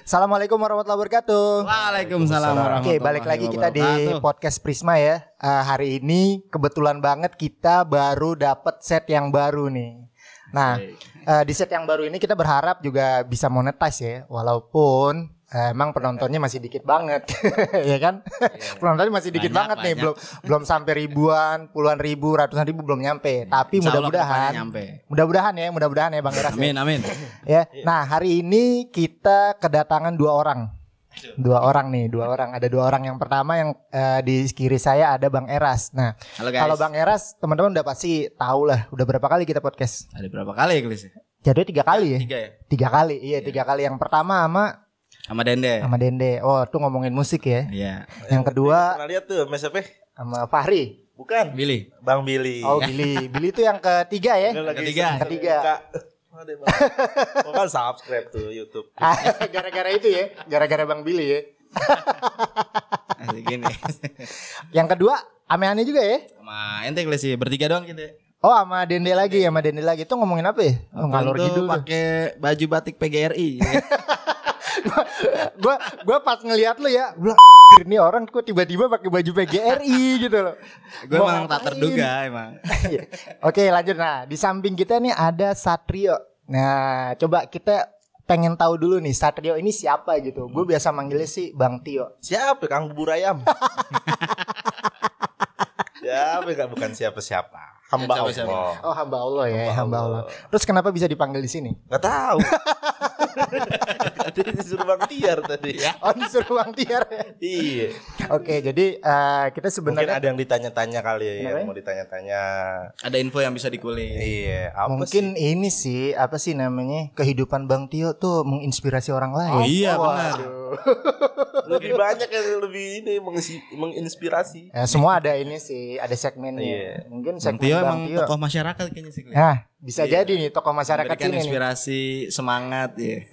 Assalamualaikum warahmatullahi wabarakatuh. Waalaikumsalam warahmatullahi Oke, balik lagi kita di podcast Prisma ya. Hari ini kebetulan banget kita baru dapat set yang baru nih. Nah, di set yang baru ini kita berharap juga bisa monetize ya, walaupun emang penontonnya masih dikit banget, ya kan? Penontonnya masih dikit banget nih, belum sampai ribuan, puluhan ribu, ratusan ribu belum nyampe. Tapi mudah-mudahan ya Bang Eras. Amin, amin. Ya, nah hari ini kita kedatangan dua orang. Ada dua orang. Yang pertama yang di kiri saya ada Bang Eras. Nah, kalau Bang Eras teman-teman udah pasti tahu lah. Udah berapa kali kita podcast? Ada berapa kali ya Klis? Jadi 3 kali ya? 3 ya? 3 kali, iya 3 kali. Yang pertama sama Dende. Oh, tuh ngomongin musik ya. Iya. Yang kedua pernah lihat tuh Mas siapa? sama Fahri. Bukan. Billy. Bang Billy. Oh, Billy itu yang ketiga ya? Yang ketiga. Oh kan subscribe tuh YouTube. Gara-gara itu ya, gara-gara Bang Billy ya. Gini. Yang kedua ame-ane juga ya? Sama ente Klis sih, bertiga doang kita. Oh, sama Dende lagi. Itu ngomongin apa ya? Oh, ngalor gitu. Pakai baju batik PGRI. Gua pas ngelihat lu ya, ini orang kok tiba-tiba pakai baju PGRI gitu loh. Gue emang tak terduga emang. Oke, lanjut. Nah, di samping kita nih ada Satrio. Nah, coba kita pengen tahu dulu nih Satrio ini siapa gitu. Gue biasa manggilnya sih Bang Tio. Siapa Kang Bubur Ayam? Siapa enggak bukan siapa-siapa. Hamba Allah. Oh, hamba Allah ya, hamba Allah. Terus kenapa bisa dipanggil di sini? Enggak tahu. Tadi disuruh Bang Tiar tadi. Oh, disuruh Bang Tiar. Iya. Oke, jadi kita sebenarnya mungkin ada yang ditanya-tanya kali ya, yang mau ditanya-tanya. Ada info yang bisa dikulik. Iya, mungkin sih? Ini sih apa sih namanya? Kehidupan Bang Tio tuh menginspirasi orang lain. Oh iya, benar. Lebih banyak yang lebih ini menginspirasi. Ya, semua ada ini sih, ada segmennya. Iya. Mungkin segmen Bang Tio emang tokoh masyarakat kayaknya sih. Nah, bisa jadi nih tokoh masyarakat sini nih. Inspirasi, semangat ya.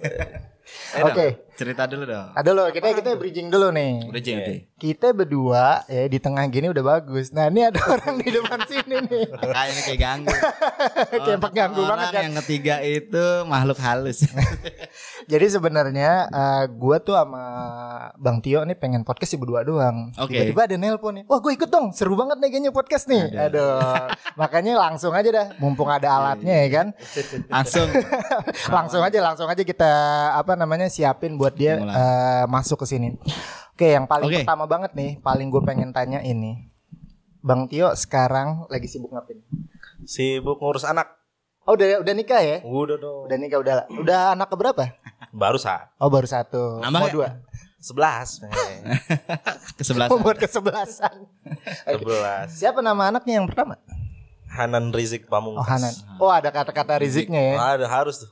Oke. Cerita dulu dong. Ada loh, kita bridging dulu nih. Kita berdua ya di tengah gini udah bagus. Nah, ini ada orang di depan sini nih. Kayaknya kayak ganggu. Kayak pengganggu banget kan. Yang ketiga itu makhluk halus. Jadi sebenarnya gue tuh sama Bang Tio nih pengen podcast sih berdua doang. Tiba-tiba ada nelpon nih. Wah, gue ikut dong. Seru banget nih kayaknya podcast nih. Aduh. Makanya langsung aja dah. Mumpung ada alatnya ya kan. langsung aja kita siapin buat dia masuk ke sini. Oke, yang paling pertama banget nih, paling gue pengen tanya ini. Bang Tio sekarang lagi sibuk ngapain? Sibuk ngurus anak. Oh, udah nikah ya? Udah dong. Udah nikah udah anak keberapa? Baru satu. Oh, baru 1. Mau 2? 11. Ke-11. Buat ke-11an. 11. Siapa nama anaknya yang pertama? Hanan Rizik Pamungkas. Oh, Hanan. Oh, ada kata-kata Riziknya ya. Ada harus tuh.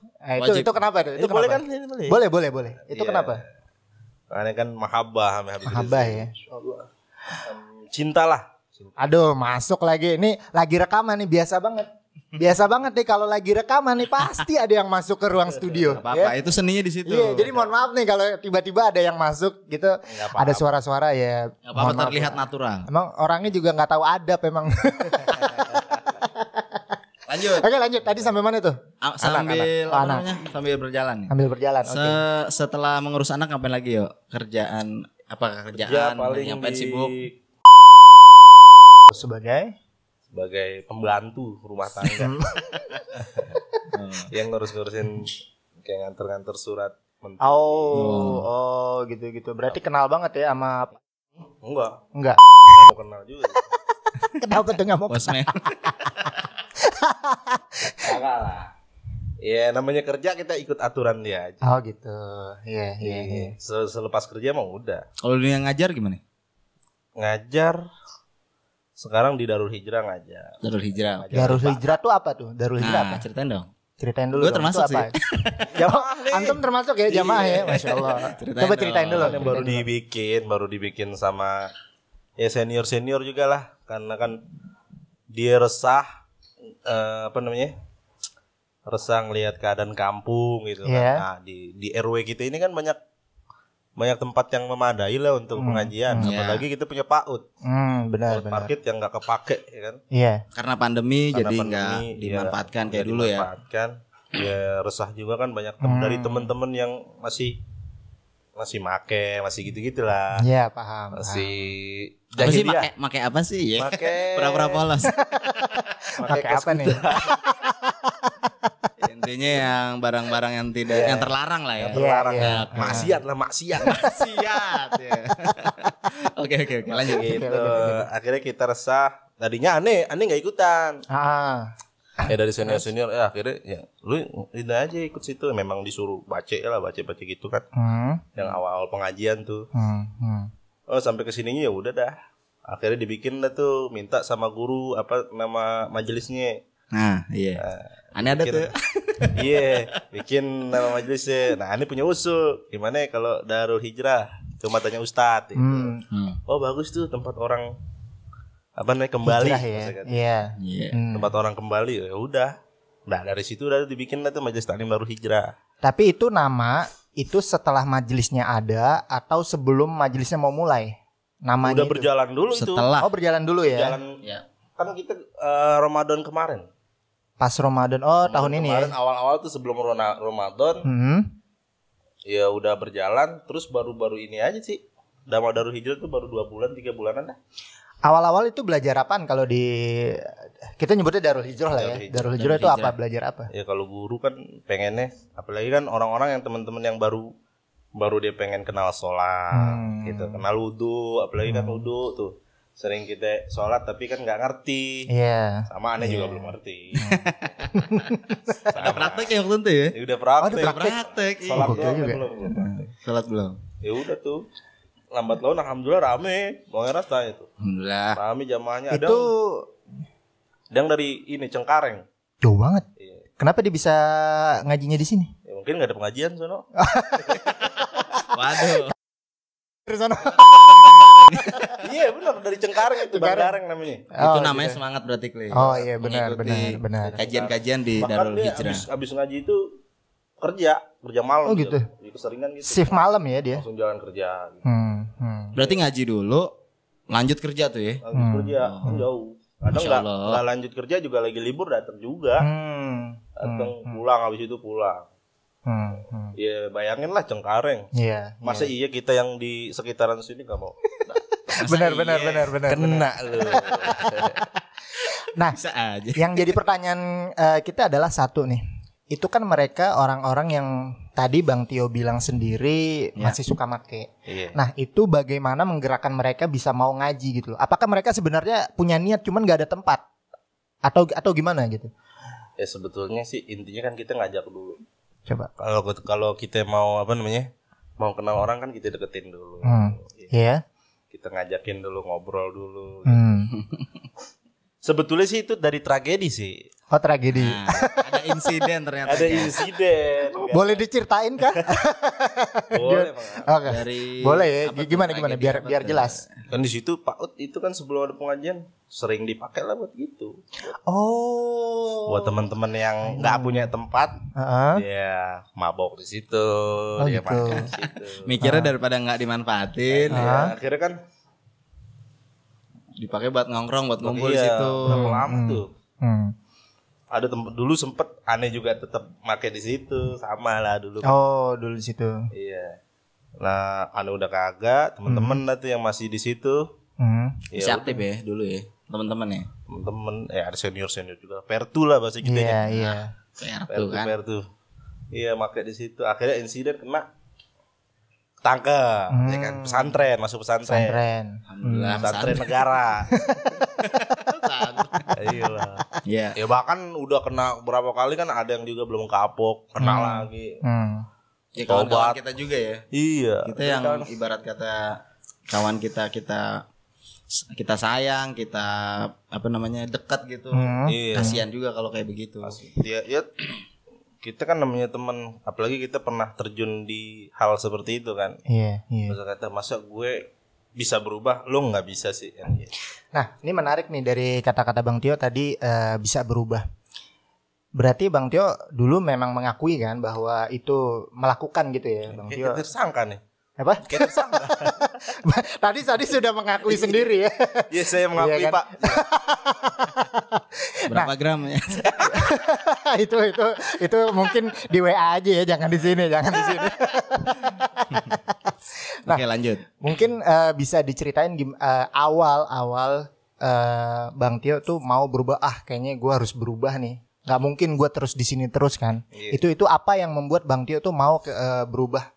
Itu kenapa tuh? Itu boleh kenapa? kan? Boleh. Itu kenapa? Karena kan mahabbah ya. Cinta lah. Aduh, masuk lagi. Ini lagi rekaman nih, biasa banget nih kalau lagi rekaman nih pasti ada yang masuk ke ruang studio. Apa-apa, itu seninya di situ. Iya, jadi mohon maaf nih kalau tiba-tiba ada yang masuk gitu, ada suara-suara ya. Apa-apa terlihat natural. Emang orangnya juga nggak tahu adab emang. Lanjut. Oke, lanjut. Tadi sampai mana tuh? Sambil berjalan. Oke. Setelah mengurus anak ngapain lagi yuk? Kerjaan paling yang sibuk sebagai pembantu rumah tangga. Yang ngurus-ngurusin kayak nganter-nganter surat menteri. Oh, gitu. Berarti kenal banget ya sama Enggak Enggak mau kenal juga. Kenapa tuh enggak mau bosman? Enggak lah. Ya namanya kerja kita ikut aturan dia aja. Oh gitu. Iya. Selepas kerja mah udah. Kalau dia ngajar gimana? Ngajar sekarang di Darul Hijrah ngajar. Darul Hijrah. Darul Hijrah tuh apa tuh? Darul Hijrah apa? Ceritain dulu. Gue termasuk sih. Jamaah nih. Antum termasuk ya jamaah ya, Masya Allah. Coba ceritain dulu. Yang baru dibikin sama ya senior juga lah, karena kan dia resah resah ngelihat keadaan kampung gitu kan. Nah, di RW kita ini kan banyak tempat yang memadai lah untuk pengajian. Apalagi kita punya PAUD. Benar. Parkir yang nggak kepake ya kan. Iya. Karena pandemi jadi nggak dimanfaatkan kayak dulu ya. Ya resah juga kan banyak dari teman-teman yang masih masih gitu-gitulah. Iya, paham. Masih apa sih make apa sih ya? Pura-pura polos. Pakai apa nih? Intinya yang barang-barang yang tidak yang terlarang lah ya. Terlarang. Yeah. Maksiat. Ya. Oke, lanjut gitu. Akhirnya kita resah. Tadinya aneh enggak ikutan. Ya dari senior ya akhirnya ya lu ini aja ikut situ, memang disuruh baca gitu kan. Yang awal pengajian tuh. Oh sampai kesininya ya udah dah. Akhirnya dibikin dah tuh, minta sama guru apa nama majelisnya. Nah, iya. Aneh ada tuh. Iya, bikin nama majelisnya. Nah, ini punya usul. Gimana kalau Darul Hijrah? Cuma tanya Ustadz gitu. Oh, bagus tuh tempat orang apa namanya kembali. Iya. Tempat orang kembali. Ya udah. Nah, dari situ udah dibikin lah tuh Majelis Taklim Darul Hijrah. Tapi itu nama itu setelah majelisnya ada atau sebelum majelisnya mau mulai? Namanya udah berjalan dulu setelah. Oh, berjalan dulu ya. Berjalan, ya. Kan kita Ramadan kemarin. Pas Ramadan tahun ini ya. Awal-awal tuh sebelum Ramadan. Ya udah berjalan, terus baru-baru ini aja sih. Darul Hijrah tuh baru 2 bulan 3 bulanan dah. Awal-awal itu belajar apaan kalau di kita nyebutnya Darul Hijrah lah ya. Darul Hijrah itu apa? Belajar apa? Ya kalau guru kan pengennya, apalagi kan orang-orang yang teman-teman yang baru dia pengen kenal sholat gitu, kenal wudu, apalagi kan wudu tuh sering kita sholat tapi kan nggak ngerti. Iya. Sama aneh juga belum ngerti. Ada praktek yang waktu itu ya? Ya udah praktek. Praktek. Sholat juga. Sholat belum. Ya udah tuh. Lambat laun alhamdulillah rame. Bang Eras tanya tuh. Alhamdulillah. Rame jamaahnya. Itu ada yang dari ini Cengkareng. Jauh banget. Iya. Kenapa dia bisa ngajinya di sini? Ya mungkin nggak ada pengajian sono. Waduh. Dari sana. Iya benar, dari Cengkareng itu Cengkareng namanya. Itu namanya semangat berarti Kli. Oh iya benar. Kajian-kajian di Darul Hijrah. Abis ngaji itu kerja malam. Oh gitu. Keseringan gitu. Shift malam ya dia. Langsung jalan kerja. Gitu. Berarti ngaji dulu, lanjut kerja tuh ya? Lanjut kerja, kan jauh. Kadang nggak lanjut kerja juga lagi libur datang juga. Datang pulang, habis itu pulang. Ya bayangin lah Cengkareng. Iya. Masa iya kita yang di sekitaran sini nggak mau? Benar. Kena lu. Nah, bisa aja. Yang jadi pertanyaan kita adalah satu nih. Itu kan mereka orang-orang yang tadi Bang Tio bilang sendiri masih suka make. Iya. Nah, itu bagaimana menggerakkan mereka bisa mau ngaji gitu loh. Apakah mereka sebenarnya punya niat cuman gak ada tempat? Atau gimana gitu? Ya sebetulnya sih intinya kan kita ngajak dulu. Coba. Kalau kita mau mau kenal orang kan kita deketin dulu. Iya. Kita ngajakin dulu, ngobrol dulu. Sebetulnya sih itu dari tragedi sih. Oh, tragedi. Nah, ada insiden ternyata. Ada insiden. Boleh diceritain kah? Boleh, Oke. Boleh ya. Gimana biar jelas. Kan di situ Pak Ut itu kan sebelum ada pengajian sering dipakai lah buat gitu. Oh. Buat teman-teman yang nggak punya tempat, dia mabok di situ, dia gitu. makan di situ. Mikirnya daripada nggak dimanfaatin, ya, akhirnya kan dipakai buat nongkrong, buat ngumpul di situ. Lama tuh. Ada dulu sempet aneh juga tetap make di situ, sama lah dulu. Oh, dulu di situ. Iya. Nah, aneh udah kagak, teman-teman lah tuh yang masih di situ. Ya, aktif ya dulu ya, teman-teman ya. Teman-teman, ada senior juga. Pertu lah bahasa kita ya. Iya. Pertu. Iya, make di situ. Akhirnya insiden kena tangkep, ya kan pesantren, masuk pesantren. Alhamdulillah, pesantren negara. Iya. Ya bahkan udah kena berapa kali kan, ada yang juga belum kapok, kena lagi. Ya kawan-kawan kita juga ya. Iya. Kita yang ibarat kata kawan kita sayang, kita dekat gitu. Kasihan juga kalau kayak begitu. Ya kita kan namanya teman, apalagi kita pernah terjun di hal seperti itu kan. Iya. Masa gue bisa berubah, lo nggak bisa sih. Nah, ini menarik nih dari kata-kata Bang Tio tadi, bisa berubah. Berarti Bang Tio dulu memang mengakui kan bahwa itu melakukan gitu ya, Bang Tio. Kita tersangka nih. Apa? Kita tersangka. Tadi sudah mengakui sendiri ya. Iya, saya mengakui, iya, kan? Pak. Berapa gram ya? itu mungkin di WA aja ya, jangan di sini. Nah, oke lanjut. Mungkin bisa diceritain awal Bang Tio tuh mau berubah. Kayaknya gue harus berubah nih. Gak mungkin gue terus di sini terus kan. Itu apa yang membuat Bang Tio tuh mau berubah?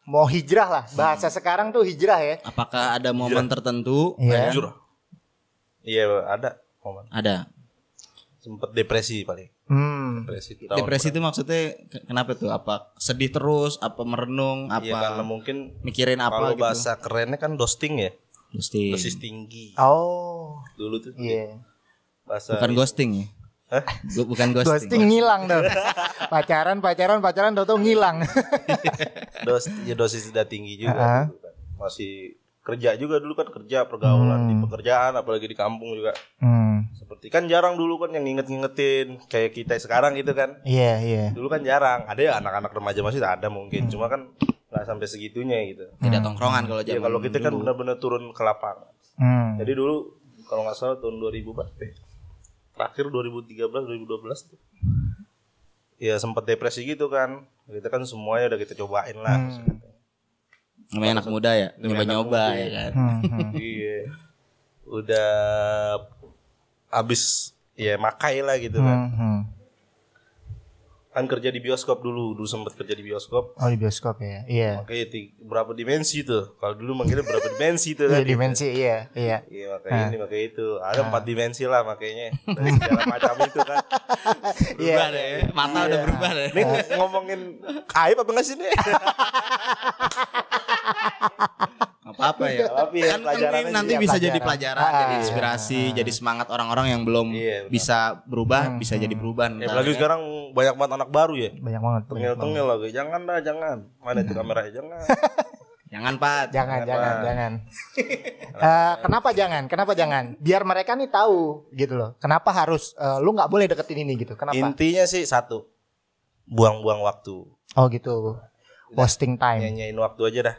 Mau hijrah lah. Bahasa sekarang tuh hijrah ya. Apakah ada momen tertentu? Iya. Iya ada momen. Ada. Sempet depresi paling. Depresi itu maksudnya kenapa tuh? Apa sedih terus? Apa merenung? Apa? Iya karena mungkin mikirin apa kalau gitu? bahasa kerennya kan ghosting ya. Ghosting tinggi. Oh. Dulu tuh. Iya. Bukan ghosting ya? Hah? Bukan ghosting. Ghosting ngilang dong. pacaran tau ngilang. Dosis sudah tinggi juga. Dulu kan. Masih kerja juga dulu kan, kerja pergaulan di pekerjaan apalagi di kampung juga. Seperti kan jarang dulu kan yang ngingetin kayak kita sekarang gitu kan. Iya. Dulu kan jarang. Ada ya anak-anak remaja masih ada mungkin. Cuma kan nggak sampai segitunya gitu. Tidak tongkrongan kalau zaman. Ya kalau kita kan benar-benar turun ke lapangan. Jadi dulu kalau nggak salah tahun 2000 terakhir 2013 2012 tuh. Ya sempat depresi gitu kan. Kita kan semuanya udah kita cobain lah. Namanya anak muda ya, nyoba-nyoba ya kan. Iya. Udah habis ya makai lah gitu kan. Kan kerja di bioskop dulu sempat kerja di bioskop. Oh di bioskop ya, iya. Makanya berapa dimensi tuh? Kalau dulu manggilnya berapa dimensi tuh kan? Iya dimensi, iya. Iya makanya makanya itu ada 4 dimensi lah makanya dari segala macam itu kan. Berubah deh, mata udah berubah deh. Ini ngomongin aib apa nggak sih nih? Apa ya? Kan ini nanti bisa jadi pelajaran, jadi inspirasi, jadi semangat orang-orang yang belum bisa berubah, bisa jadi berubah. Apalagi sekarang banyak banget anak baru ya. Banyak banget. Tengil-tengil lagi. Jangan. Mana itu kameranya? Jangan. Jangan Pat. Jangan. Kenapa jangan? Biar mereka nih tahu gitu loh. Kenapa harus lu nggak boleh deketin ini gitu? Kenapa? Intinya sih satu, buang-buang waktu. Oh gitu. Wasting time. Nyanyain waktu aja dah.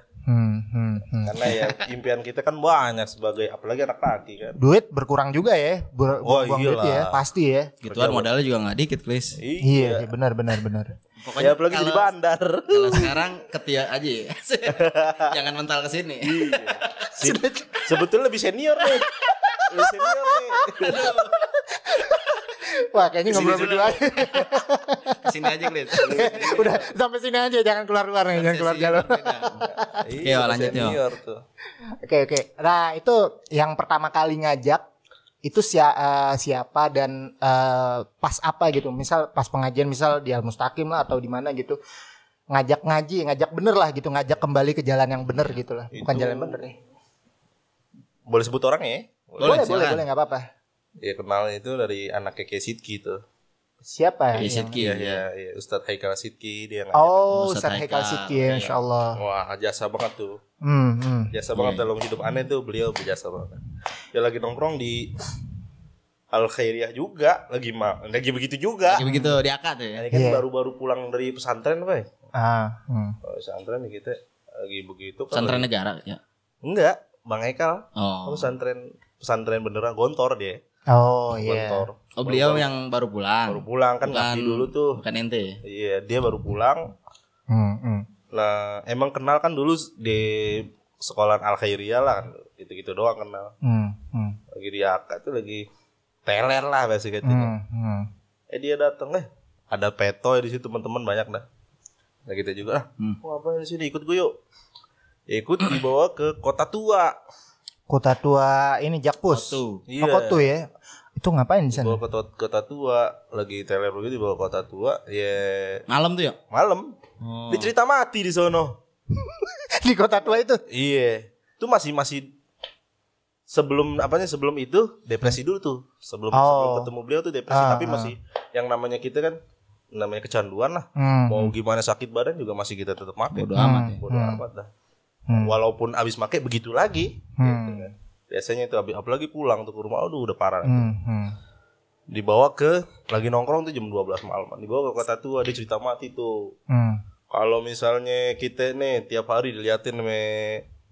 Karena ya impian kita kan banyak sebagai apalagi anak laki kan. Duit berkurang juga ya. Buang duit ya, pasti ya. Gituan modalnya juga nggak dikit, Klis. Iya, benar. Pokoknya ya apalagi di bandar. Kalau sekarang ketia aja ya. Jangan mental ke sini. Sebetulnya lebih senior nih. Wah, kayaknya ngobrol berdua. Sini aja, Klis. Udah sampai sini aja, jangan keluar nih, jangan keluar jalur. Oke, lanjut yo. Oke. Nah, itu yang pertama kali ngajak itu siapa dan pas apa gitu. Misal pas pengajian misal di Al Mustaqim lah atau di mana gitu. Ngajak ngaji, ngajak bener lah gitu, ngajak kembali ke jalan yang bener gitu lah. Bukan jalan bener nih. Boleh sebut orang ya? Boleh enggak apa-apa. Ya kenal itu dari anak Keke Sidki tuh. Siapa ya? Sidki ya. Ustadz Haikal Sidki dia ngajak. Oh, Ustadz Haikal Sidki ya, insyaallah. Wah, jasa banget tuh. Jasa banget dalam hidup aneh tuh, beliau berjasa banget. Dia lagi nongkrong di Al Khairiyah juga, lagi begitu juga. Lagi begitu di akad ya. Ini kan baru-baru pulang dari pesantren, Pak. Pesantren kita lagi begitu. Pesantren negara ya. Enggak, Bang Haikal. Oh. Pesantren beneran Gontor dia. Oh iya. Gontor. Oh beliau yang baru pulang. Baru pulang kan ngabdi dulu tuh. Bukan ente. Iya, dia baru pulang. Nah, emang kenal kan dulu di sekolahan Al Khairiyah lah, gitu-gitu doang kenal. Lagi di akad tuh lagi teler lah bahasa gitu. Dia datang ada petoy di situ teman-teman banyak dah. Nah kita juga apa di sini ikut gue yuk. Ikut dibawa ke Kota Tua. Kota Tua ini Jakpus. Iya. Kota Tua ya. Itu ngapain di sana? Dibawa ke Kota Tua, lagi teler begitu dibawa ke Kota Tua, ya. Malam tuh ya? Malam. Dia cerita mati di sono. Di Kota Tua itu? Iya. Itu masih sebelum itu depresi dulu tuh. Sebelum ketemu beliau tuh depresi, tapi masih yang namanya kita kan namanya kecanduan lah. Mau gimana sakit badan juga masih kita tetap pakai. Bodoh amat ya. Bodoh amat dah. Walaupun abis pakai begitu lagi gitu kan. Biasanya itu apalagi pulang tuh ke rumah udah parah. Dibawa ke lagi nongkrong tuh jam 12 malam. Dibawa ke Kota Tua, dia cerita mati tuh. Kalau misalnya kita nih tiap hari diliatin sama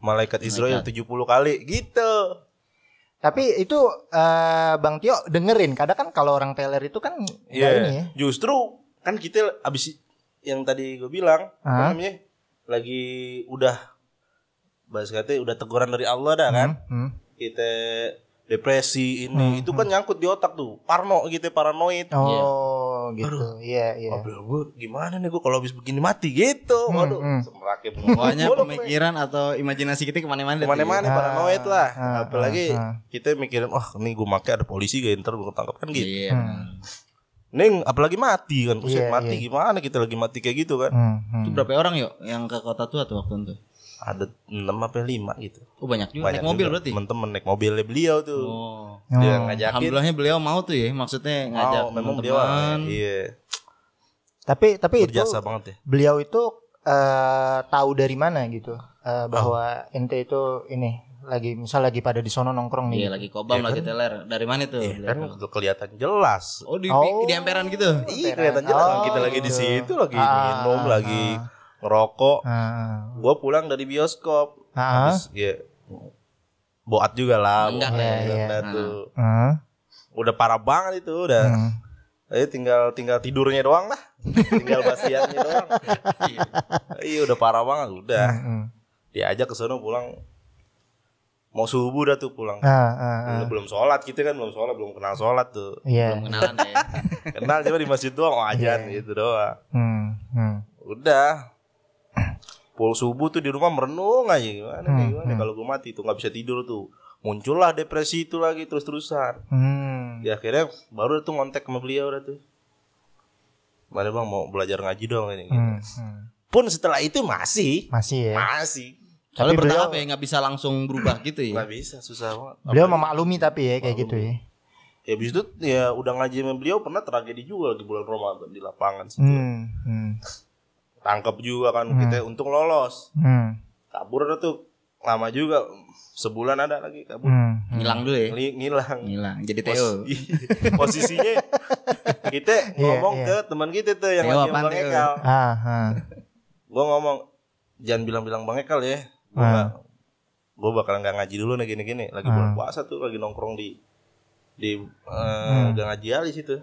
malaikat Israel 70 kali gitu. Tapi itu Bang Tio dengerin. Kadang kan kalau orang teler itu kan ini ya. Justru kan kita abis yang tadi gue bilang apa namanya lagi udah bahas kata udah teguran dari Allah dah kan. Kita depresi ini itu kan nyangkut di otak tuh, paranoid. Oh gitu. Aduh, iya. Gue gimana nih gue kalau habis begini mati gitu. Waduh, semeraknya pokoknya pemikiran atau imajinasi kita kemana-mana. Paranoid lah. Apalagi kita mikirin, nih gue make ada polisi gak ntar gue ketangkap kan gitu. Neng, apalagi mati kan, mati gimana kita lagi mati kayak gitu kan. Itu berapa orang yuk yang ke kota tua tuh waktu itu? Ada 6-5 gitu. Oh banyak juga. Naik mobil berarti? Temen-temen naik mobilnya beliau tuh. Dia ngajakin. Alhamdulillahnya beliau mau tuh ya. Maksudnya ngajak teman-teman. Iya. Tapi berjasa itu banget ya. Beliau itu tahu dari mana gitu bahwa ente itu ini lagi lagi pada di sono nongkrong nih. Iya, lagi kobam, lagi teler. Dari mana tuh? Iya, kan udah kelihatan jelas. Oh, di emperan gitu. Iya, kelihatan jelas. Kita lagi di situ, lagi minum, lagi ngerokok. Gue pulang dari bioskop. Habis boat juga lah. Tuh. Udah parah banget itu udah. Tinggal tidurnya doang lah. Tinggal basiannya doang. Iya, udah parah banget udah. Diajak ke sono pulang. Mau subuh dah tuh pulang. Belum sholat kita kan, belum kenal sholat tuh. Belum kenalan ya. Kenal cuma di masjid doang, ajan gitu doang. Udah. Pul subuh tuh di rumah merenung aja gimana kalau gue mati tuh nggak bisa tidur tuh. Muncullah depresi itu lagi terus-terusan. Ya akhirnya baru tuh ngontek sama beliau udah tuh. Mana bang mau belajar ngaji dong ini. Pun setelah itu masih ya. Masih. Soalnya bertahap ya nggak bisa langsung berubah gitu ya. Nggak bisa, susah banget. Beliau memaklumi tapi ya kayak gitu ya. Ya abis itu ya udah ngaji sama beliau pernah tragedi juga di bulan Ramadan di lapangan situ. Tangkap juga kan kita untung lolos. Kabur ada tuh lama juga sebulan ada lagi kabur. Ngilang dulu ya. Ngilang. Jadi Theo. Posisinya kita ngomong ke teman kita tuh yang lagi Bang Ekal. Gue ngomong jangan bilang-bilang Bang Ekal ya. Gue bakalan gak ngaji dulu nih gini-gini. Lagi bulan puasa tuh lagi nongkrong di gak ngaji alis itu.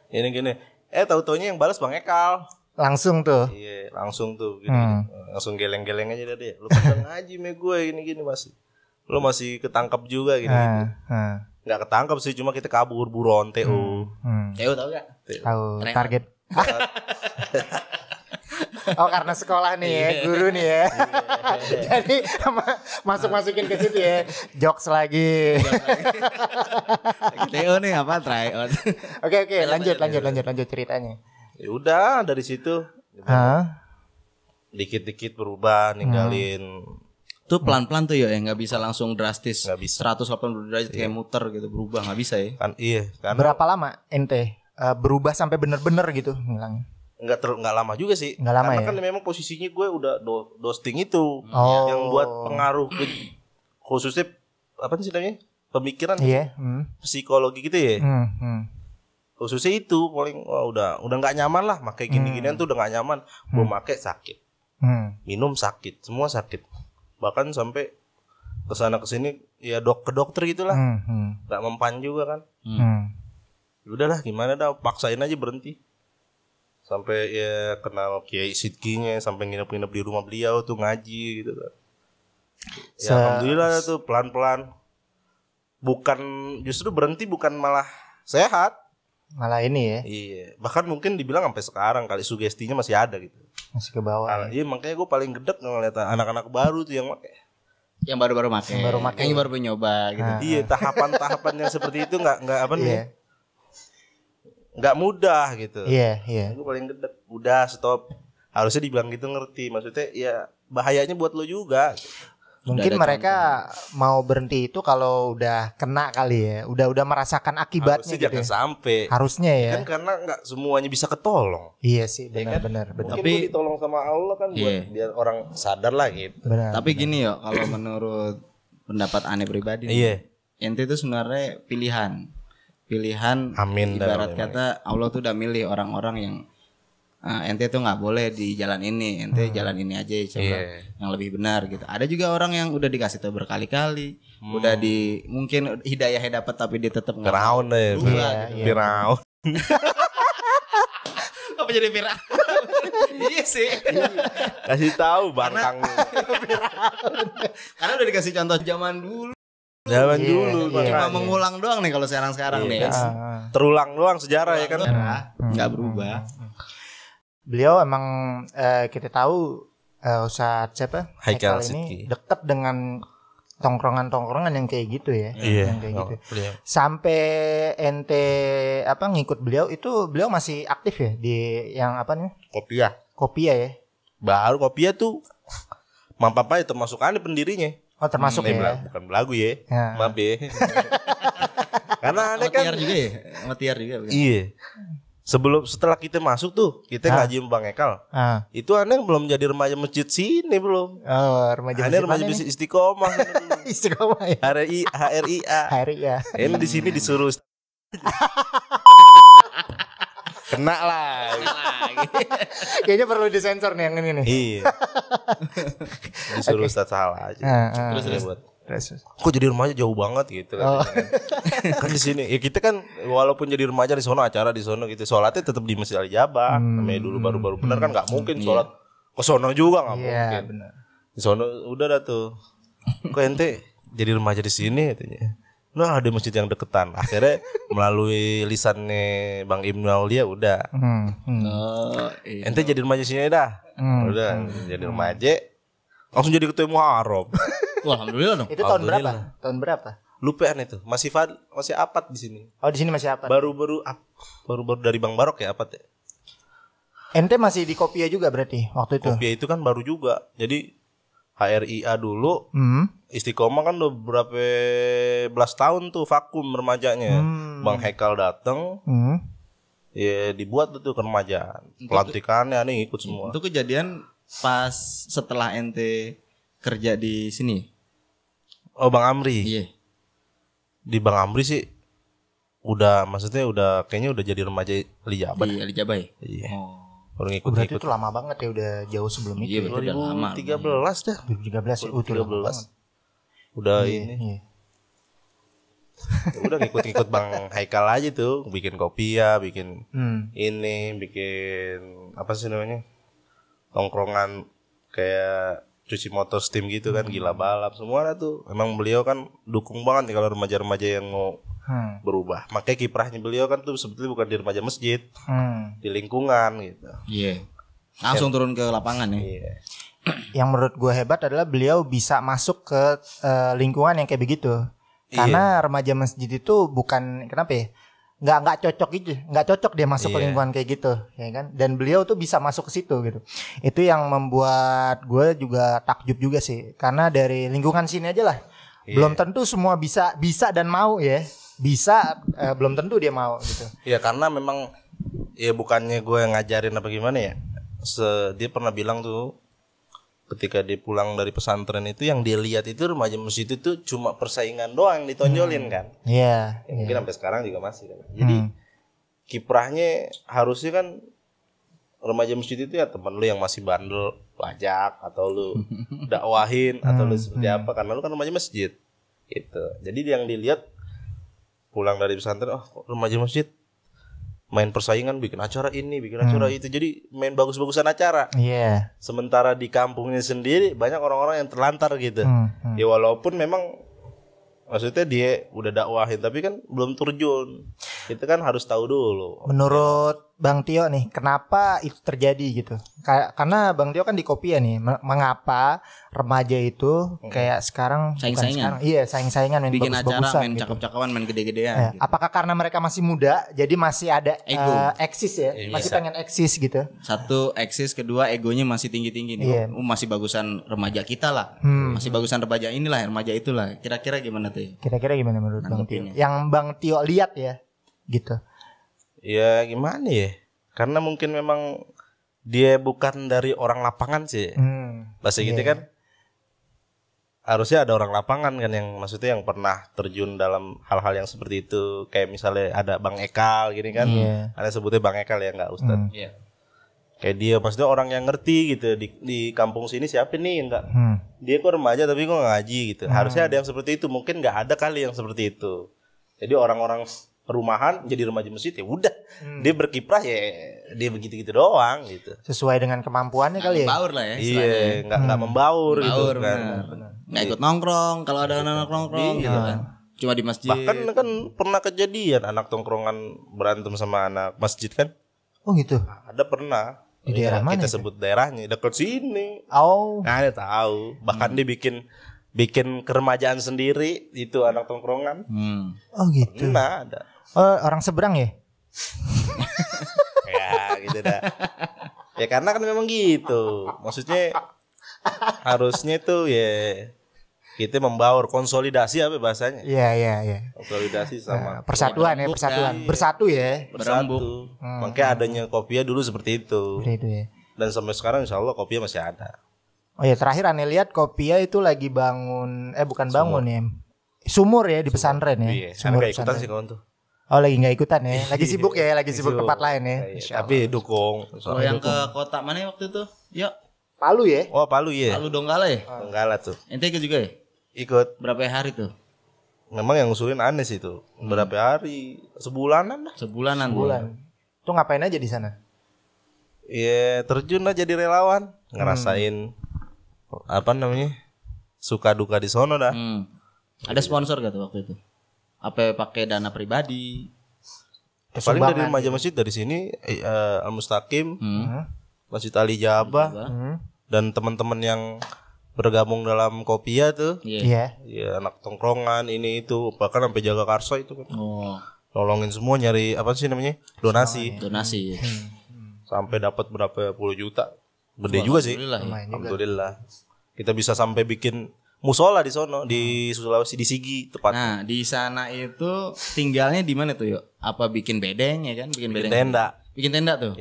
Ini gini. Tahu-taunya yang balas Bang Ekal. Langsung tuh. Iya, langsung tuh gini. Langsung geleng-geleng aja deh. Lu kan ngaji sama gue gini-gini masih. Lu masih ketangkap juga gini-gini. Gak ketangkap sih, cuma kita kabur buron TU. TU tahu gak? Tahu target. Oh karena sekolah nih ya, guru nih ya. Jadi masukin ke situ ya. Jokes lagi. Theo nih apa try out. Oke, lanjut ceritanya. Ya udah dari situ. Dikit-dikit berubah, ninggalin. Tuh pelan-pelan tuh ya, nggak bisa langsung drastis. Nggak bisa. 180 derajat kayak muter gitu berubah, nggak bisa ya. Kan kan. Berapa lama ente berubah sampai bener-bener gitu ngilang? Nggak lama juga sih. Nggak lama. Karena kan memang posisinya gue udah dosting itu yang buat pengaruh ke khususnya apa sih namanya pemikiran, psikologi gitu ya. Khususnya itu paling udah nggak nyaman lah, pakai gini-ginian tuh udah nggak nyaman. Gue pakai sakit, minum sakit, semua sakit. Bahkan sampai kesana kesini ya ke dokter gitulah, nggak mempan juga kan. Udahlah gimana dah, paksain aja berhenti. Sampai ya kenal Kiai Sidkinya, sampai nginep-nginep di rumah beliau tuh ngaji gitu kan. Ya alhamdulillah tuh pelan-pelan. Bukan justru berhenti bukan malah sehat. Malah ini ya. Iya, bahkan mungkin dibilang sampai sekarang kali sugestinya masih ada gitu. Masih ke bawah. Iya, makanya gue paling gedek ngeliat anak-anak baru tuh yang pakai. Yang baru-baru pakai. Yang baru nyoba gitu. Iya, tahapan-tahapan yang seperti itu enggak apa nih. Nggak mudah gitu. Iya. Gue paling gedek. Udah stop. Harusnya dibilang gitu ngerti. Maksudnya ya bahayanya buat lo juga. Mungkin mereka mau berhenti itu kalau udah kena kali ya. Udah merasakan akibatnya. Harusnya gitu. Jangan sampai. Harusnya ya. Kan karena nggak semuanya bisa ketolong. Iya sih, benar. Mungkin gue ditolong sama Allah kan buat biar orang sadar lah gitu. Tapi gini yo, kalau menurut pendapat aneh pribadi. Iya. Ente itu sebenarnya pilihan. Amin, ibarat kata Allah tuh udah milih orang-orang yang ente tuh nggak boleh di jalan ini, ente jalan ini aja coba yang lebih benar gitu. Ada juga orang yang udah dikasih tahu berkali-kali, udah mungkin hidayahnya dapat tapi dia tetap nggak Firaun deh, Firaun. Apa jadi Firaun? Iya sih. Kasih tahu bangkangnya. Karena udah dikasih contoh zaman dulu. Zaman dulu Cuma mengulang doang nih kalau sekarang nih. Terulang doang sejarah ya kan. Enggak berubah. Beliau emang kita tahu Ustadz siapa? Haikal ini dekat dengan tongkrongan-tongkrongan yang kayak gitu ya. Yang kayak gitu. Sampai ente ngikut beliau itu beliau masih aktif ya di yang apa nih? Kopia ya. Baru Kopia tuh Mampapa itu termasuk pendirinya. Oh termasuk ya. Bukan lagu ya. Maaf ya. Karena aneh kan juga ya. Matiar juga. Iya. Setelah kita masuk tuh, kita ngaji Bang Ekal. Itu aneh belum jadi remaja masjid sini belum. Oh, remaja masjid Istiqomah. Istiqomah ya. HRIA. Ini di sini disuruh kena lagi. Kayaknya perlu disensor nih yang ini nih. Iya. Disuruh Ustaz salah aja. Terus. Kok jadi remaja jauh banget gitu kan. Kan di sini ya kita kan walaupun jadi remaja di sono acara di sono gitu sholatnya tetap di Masjid Al-Jabah. Namanya dulu baru-baru benar kan enggak mungkin sholat ke sono juga enggak mungkin. Bener. Di sono udah dah tuh. Kok ente jadi remaja di sini katanya. Nah ada masjid yang deketan. Akhirnya melalui lisannya Bang Ibnu Aulia udah. Ente jadi remaja sini dah. Udah jadi remaja. Langsung jadi ketua Muharram. Wah, alhamdulillah dong. Itu tahun berapa? Tahun berapa? Lupa itu. Masih Apat di sini. Oh, di sini masih Apat. Baru-baru dari Bang Barok ya Apat ya. Ente masih di Kopia juga berarti waktu itu. Kopia itu kan baru juga. Jadi HRIA dulu. Istiqomah kan udah berapa belas tahun tuh vakum remajanya. Bang Haikal datang. Ya dibuat tuh keremajaan. Pelantikannya nih ikut semua. Itu kejadian pas setelah ente kerja di sini. Oh Bang Amri. Iya. Di Bang Amri sih maksudnya kayaknya udah jadi remaja Lijabat. Di Lijabat. Iya. Baru ngikut. Berarti itu lama banget ya, udah jauh sebelum itu. Iya, udah lama. 2013 dah. 2013 Udah ini. Iya. Udah ngikut-ngikut Bang Haikal aja tuh, bikin Kopia, bikin bikin apa sih namanya? Tongkrongan kayak cuci motor steam gitu kan, gila balap semua tuh. Emang beliau kan dukung banget nih kalau remaja-remaja yang mau berubah. Makanya kiprahnya beliau kan tuh sebetulnya bukan di remaja masjid, di lingkungan gitu. Iya. Langsung turun ke lapangan ya. Iya. Yang menurut gue hebat adalah beliau bisa masuk ke lingkungan yang kayak begitu. Karena remaja masjid itu bukan kenapa ya? Nggak cocok dia masuk ke lingkungan kayak gitu, ya kan? Dan beliau tuh bisa masuk ke situ gitu. Itu yang membuat gue juga takjub juga sih, karena dari lingkungan sini aja lah, belum tentu semua bisa dan mau ya, belum tentu dia mau gitu. Iya karena memang ya bukannya gue ngajarin apa gimana ya, dia pernah bilang tuh ketika dia pulang dari pesantren itu yang dia lihat itu remaja masjid itu cuma persaingan doang yang ditonjolin kan. Iya. Mungkin sampai sekarang juga masih kan. Jadi kiprahnya harusnya kan remaja masjid itu ya teman lu yang masih bandel pajak atau lu dakwahin atau lu seperti apa karena lu kan remaja masjid. Gitu. Jadi yang dilihat pulang dari pesantren remaja masjid main persaingan bikin acara ini, bikin acara itu. Jadi main bagus-bagusan acara. Iya. Sementara di kampungnya sendiri banyak orang-orang yang terlantar gitu. Ya walaupun memang maksudnya dia udah dakwahin tapi kan belum terjun. Kita kan harus tahu dulu. Menurut Bang Tio nih, kenapa itu terjadi gitu? Karena Bang Tio kan di Kopia nih, mengapa remaja itu kayak sekarang saing-saingan? Iya, saing-saingan main bikin bagus-bagusan, acara, main gitu. cakep-cakepan, main gede-gedean. Gitu. Apakah karena mereka masih muda, jadi masih ada eksis ya, masih bisa. pengen eksis gitu? Satu eksis, kedua egonya masih tinggi-tinggi nih. Masih bagusan remaja kita lah, masih bagusan remaja inilah, remaja itulah. Kira-kira gimana tuh? Kira-kira gimana menurut Bang Tio? Yang Bang Tio lihat ya, gitu. Ya gimana ya? Karena mungkin memang dia bukan dari orang lapangan sih. Bahasa gitu kan. Harusnya ada orang lapangan kan yang maksudnya yang pernah terjun dalam hal-hal yang seperti itu. Kayak misalnya ada Bang Ekal gini kan. Ada sebutnya Bang Ekal ya enggak Ustadz. Kayak dia maksudnya orang yang ngerti gitu di kampung sini siapa nih enggak. Dia kok remaja tapi kok ngaji gitu. Harusnya ada yang seperti itu. Mungkin enggak ada kali yang seperti itu. Jadi orang-orang perumahan jadi remaja masjid ya udah. Dia berkiprah ya dia begitu-gitu doang gitu. Sesuai dengan kemampuannya kali ya. Membaur lah ya. Iya, enggak membaur gitu kan. Enggak ikut nongkrong kalau ada anak nongkrong gitu kan. Cuma di masjid. Bahkan kan pernah kejadian anak tongkrongan berantem sama anak masjid kan. Oh gitu. Ada pernah. Di daerah mana kita itu? sebut daerahnya dekat sini. Oh. Nah, dia tahu. Bahkan dia bikin keremajaan sendiri itu anak tongkrongan. Oh gitu. Nah, ada. Oh, orang seberang ya? Ya, gitu dah. Ya karena kan memang gitu. Maksudnya harusnya tuh ya kita membaur konsolidasi apa bahasanya? Iya. Konsolidasi sama Persatuan ya, persatuan. Bersatu ya. bersatu. Makanya adanya Kopia dulu seperti itu. Seperti itu ya. Dan sampai sekarang insya Allah Kopia masih ada. Oh ya, terakhir aneh lihat Kopia itu lagi bangun, bukan bangun ya. Sumur ya di pesantren ya. Iya, Sumur karena gak ikutan pesantren. sih kawan tuh. Oh lagi nggak ikutan ya. Lagi sibuk ya, lagi sibuk tempat lain ya. Tapi dukung. Kalau yang ke kota mana waktu itu? Yuk. Palu ya. Oh Palu ya. Palu Donggala ya? Donggala tuh. Ente ikut juga ya? Ikut. Berapa hari tuh? Memang yang ngusulin aneh sih tuh. Berapa hari? Sebulanan lah. Sebulanan. Tuh ngapain aja di sana? Iya terjun lah jadi relawan. Ngerasain apa namanya? Suka duka di sono dah. Ada sponsor gak tuh waktu itu? Apa pakai dana pribadi? Paling dari remaja masjid dari sini Al Mustaqim, Masjid Ali Jabah, dan teman-teman yang bergabung dalam Kopia tuh. Iya. Ya anak tongkrongan ini itu bahkan sampai jaga karso itu kan. Oh, Nolongin semua nyari apa sih namanya? Donasi. donasi. Sampai dapat berapa puluh juta. Gede juga sih. Alhamdulillah. Ya. Alhamdulillah. Kita bisa sampai bikin musola di sono di Sulawesi di Sigi tepatnya. Nah, di sana itu tinggalnya di mana tuh, yuk? Apa bikin bedeng ya kan? Bikin bedeng. Tenda. Bikin tenda tuh.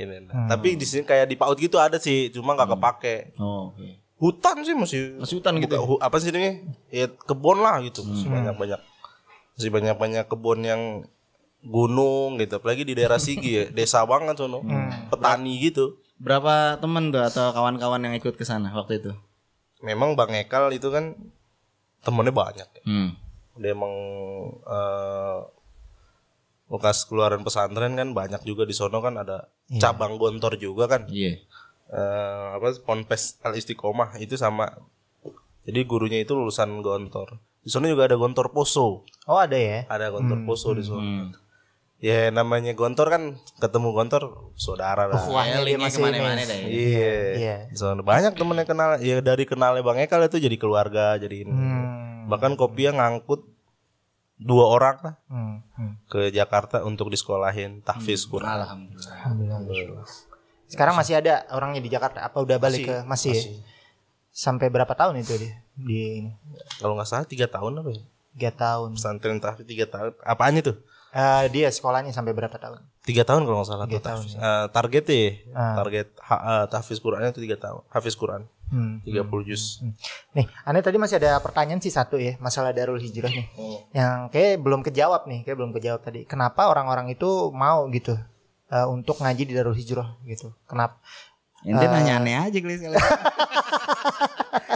Tapi di sini kayak di PAUD gitu ada sih, cuma nggak kepake. Oh, oke. Hutan sih masih hutan gitu. Apa sih ini? Ya kebun lah gitu. Masih banyak kebun yang gunung gitu. Apalagi di daerah Sigi ya, desa banget sono. Petani gitu. Berapa teman tuh atau kawan-kawan yang ikut ke sana waktu itu? Memang Bang Ekal itu kan temennya banyak. Dia emang bekas keluaran pesantren kan banyak juga di sono kan ada cabang Gontor juga kan. Iya. Ponpes Al Istiqomah itu sama. Jadi gurunya itu lulusan Gontor. Di sono juga ada Gontor Poso. Oh ada ya. Ada Gontor Poso di sono. Ya namanya Gontor kan ketemu Gontor saudara lah. Wah, dia masih kemana-mana deh. Iya. Di sono banyak temen yang kenal. Ya dari kenalnya Bang Ekal itu jadi keluarga jadi ini. Bahkan Kopia ngangkut 2 orang lah ke Jakarta untuk disekolahin tahfiz Quran. Alhamdulillah. Sekarang masih ada orangnya di Jakarta? Apa udah balik ke masih? Ya? Sampai berapa tahun itu dia di ini? Kalau nggak salah 3 tahun apa ya? 3 tahun. Pesantren tahfiz 3 tahun. Apanya tuh? Dia sekolahnya sampai berapa tahun? 3 tahun kalau nggak salah. 3 tahun. Targetnya target tahfiz Qurannya itu 3 tahun. Hafiz Quran 30 juz. Nih, Ane tadi masih ada pertanyaan sih satu ya, masalah Darul Hijrah nih. Yang kayak belum kejawab tadi. Kenapa orang-orang itu mau gitu untuk ngaji di Darul Hijrah gitu? Kenapa? Ente nanya aneh aja kali sekali.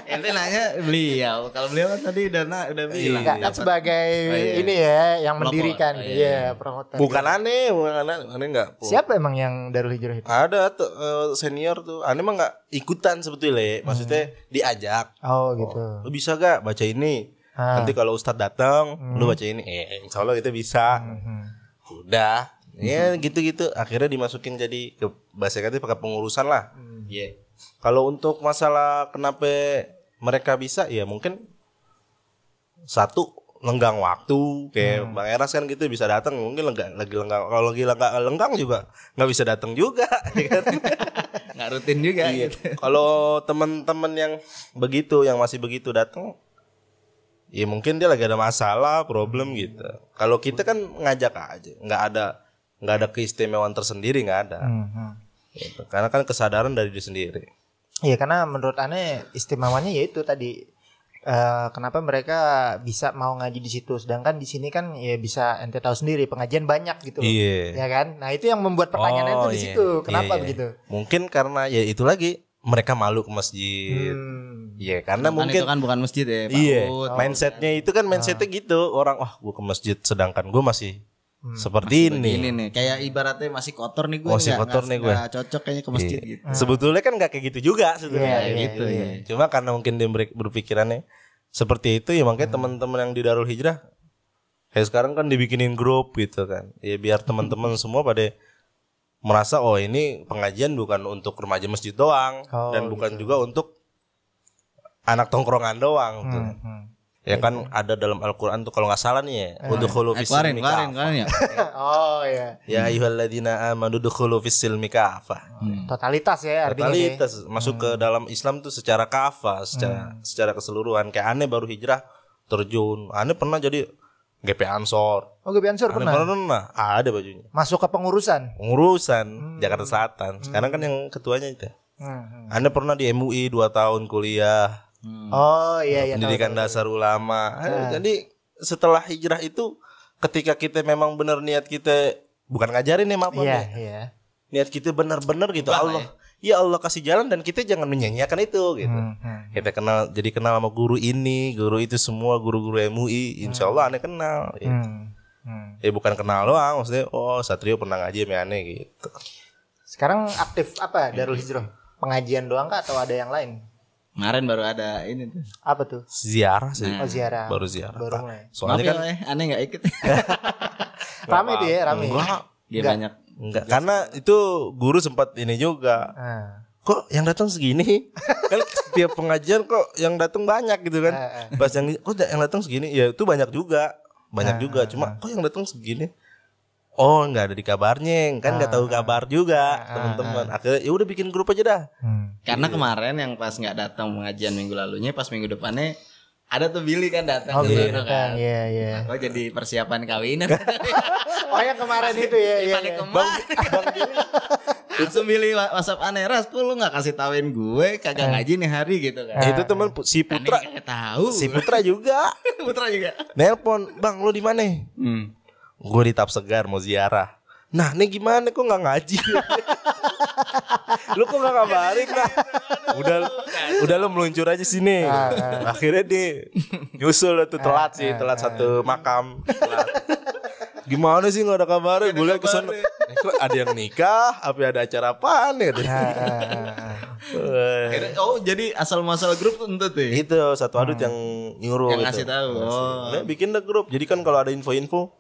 Ente nanya beliau. Kalau beliau kan tadi udah bilang. Kan sebagai ini ya yang mendirikan. Iya, promotor. Bukan aneh enggak. Siapa emang yang Darul Hijrah itu? Ada tuh senior tuh. Aneh mah enggak ikutan sebetulnya. Maksudnya diajak. Oh gitu. Lu bisa gak baca ini? Nanti kalau Ustadz datang, lu baca ini. Insya Allah kita bisa. Udah. Ya gitu-gitu. Akhirnya dimasukin jadi ke bahasa kata pakai pengurusan lah. Kalau untuk masalah kenapa mereka bisa, ya mungkin satu lenggang waktu kayak Bang Eras kan gitu bisa datang, mungkin lagi lenggang. Kalau lagi lenggang juga nggak bisa datang juga, ya kan? Nggak rutin juga. Gitu. Kalau teman-teman yang begitu, yang masih begitu datang, ya mungkin dia lagi ada masalah, problem gitu. Kalau kita kan ngajak aja, nggak ada keistimewaan tersendiri, nggak ada. Gitu. Karena kan kesadaran dari diri sendiri. Iya, karena menurut Ane istimewanya yaitu tadi kenapa mereka bisa mau ngaji di situ, sedangkan di sini kan ya bisa ente tahu sendiri pengajian banyak gitu, ya kan? Nah itu yang membuat pertanyaannya itu di situ, kenapa begitu? Mungkin karena ya itu lagi mereka malu ke masjid. Iya, karena mungkin itu kan bukan masjid ya. Iya, mindsetnya itu kan mindsetnya gitu, orang gua ke masjid sedangkan gua masih Seperti masih ini. Ini nih, kayak ibaratnya masih kotor nih gue. Masih kotor nih gue. Gak cocok kayaknya ke masjid gitu. Sebetulnya kan gak kayak gitu juga sebetulnya. Gitu ya. Cuma karena mungkin dia berpikirannya seperti itu ya, makanya teman-teman yang di Darul Hijrah kayak sekarang kan dibikinin grup gitu kan. Ya biar teman-teman semua pada merasa oh ini pengajian bukan untuk remaja masjid doang dan bukan juga untuk anak tongkrongan doang tuh. Ya kan ada dalam Al-Qur'an tuh kalau enggak salah nih ya, udkhulu fis silmi kafah. Ya. Oh iya. Ya ayyuhalladzina amanu udkhulu fis silmi kafah. Totalitas ya artinya. Totalitas masuk ke dalam Islam tuh secara kafah, secara keseluruhan. Kayak aneh baru hijrah terjun. Aneh pernah jadi GP Ansor. Oh GP Ansor pernah? Pernah. Ada bajunya. Masuk ke pengurusan? Pengurusan Jakarta Selatan. Sekarang kan yang ketuanya itu. Aneh pernah di MUI 2 tahun kuliah. Oh iya. Pendidikan dasar ulama. Jadi setelah hijrah itu ketika kita memang benar niat kita bukan ngajarin ya maaf Iya. Niat kita benar-benar gitu Allah. Ya Allah kasih jalan dan kita jangan menyanyiakan itu gitu. Kita jadi kenal sama guru ini, guru itu semua guru-guru MUI. Insya Allah aneh kenal. Gitu. Ya bukan kenal doang, maksudnya oh Satrio pernah ngaji sama aneh gitu. Sekarang aktif apa Darul Hijrah? Pengajian doang kah atau ada yang lain? Kemarin baru ada ini tuh. Apa tuh? Ziarah sih. Oh ziarah. Baru ziarah. Baru mulai. Soalnya kan aneh gak ikut. Rame tuh ya, rame. Dia banyak. Enggak, karena itu guru sempat ini juga. Kok yang datang segini? Kan setiap pengajian kok yang datang banyak gitu kan. Pas yang datang segini, ya itu banyak juga. Cuma kok yang datang segini? Oh, enggak ada di kabarnya, kan enggak tahu kabar juga, teman-teman. Akhirnya ya udah bikin grup aja dah. Karena kemarin yang pas enggak datang pengajian minggu lalunya, pas minggu depannya ada tuh Billy kan datang kan. Iya. Oh jadi persiapan kawinan. Oh yang kemarin itu ya. Bang Billy. Langsung Billy WhatsApp aneh, Ras, kok lu gak kasih tauin gue kagak ngaji nih hari gitu kan. Itu teman si Putra. Tahu. Si Putra juga. Nelpon, "Bang, lu di mana?" Gue di Tap Segar mau ziarah. Nah, nih gimana kok gak ngaji? Lu kok gak kabarin lah? Udah lu meluncur aja sini. Akhirnya dia nyusul tuh telat satu makam. Gimana sih gak ada kabarnya? Gue liat kesana, ada yang nikah, apa ada acara apaan ya? Oh jadi asal muasal grup tuh tentu tuh. Itu satu adut yang nyuruh yang gitu. ngasih tahu. Nah, bikin deh grup. Jadi kan kalau ada info-info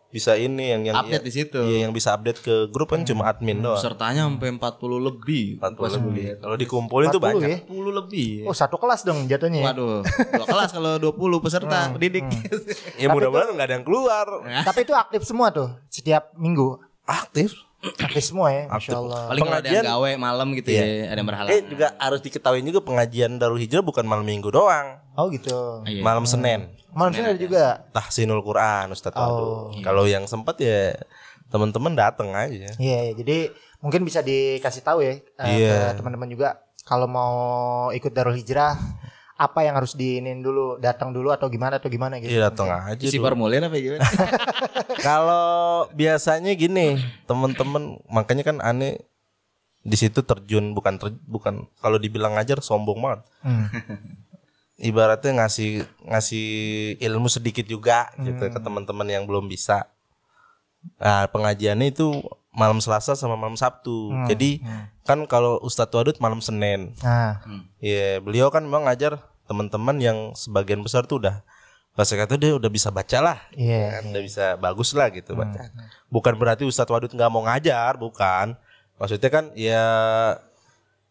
bisa ini yang update di situ. Iya, yang bisa update ke grup kan cuma admin doang. Pesertanya sampai 40 lebih. 40 lebih. Kalau dikumpulin tuh banyak. 40 lebih. Oh, satu kelas dong jatuhnya. Waduh, 2 kelas kalau 20 peserta pendidik. Ya mudah-mudahan enggak ada yang keluar. Tapi itu aktif semua tuh setiap minggu. Aktif semua ya, Masya Allah. Paling kalau ada yang gawe malam gitu ya, ada yang berhalangan. Juga harus diketahui juga pengajian Darul Hijrah bukan malam minggu doang. Oh gitu. Malam Senin. Malam Senin ada juga. Tahsinul Quran Ustaz Wadu. Kalau yang sempat ya teman-teman datang aja. Iya, jadi mungkin bisa dikasih tahu ya ke teman-teman juga kalau mau ikut Darul Hijrah apa yang harus diinin dulu, datang dulu atau gimana gitu. Iya, datang aja. Isi formulir apa gimana? Kalau biasanya gini, teman-teman makanya kan aneh di situ terjun bukan kalau dibilang ngajar sombong banget. Ibaratnya ngasih ilmu sedikit juga gitu ke teman-teman yang belum bisa. Nah, pengajiannya itu malam Selasa sama malam Sabtu. Jadi kan kalau Ustadz Wadud malam Senin. Ya, beliau kan memang ngajar teman-teman yang sebagian besar tuh udah bahasa kata dia udah bisa baca lah. Udah bisa bagus lah gitu baca. Bukan berarti Ustadz Wadud nggak mau ngajar, bukan. Maksudnya kan ya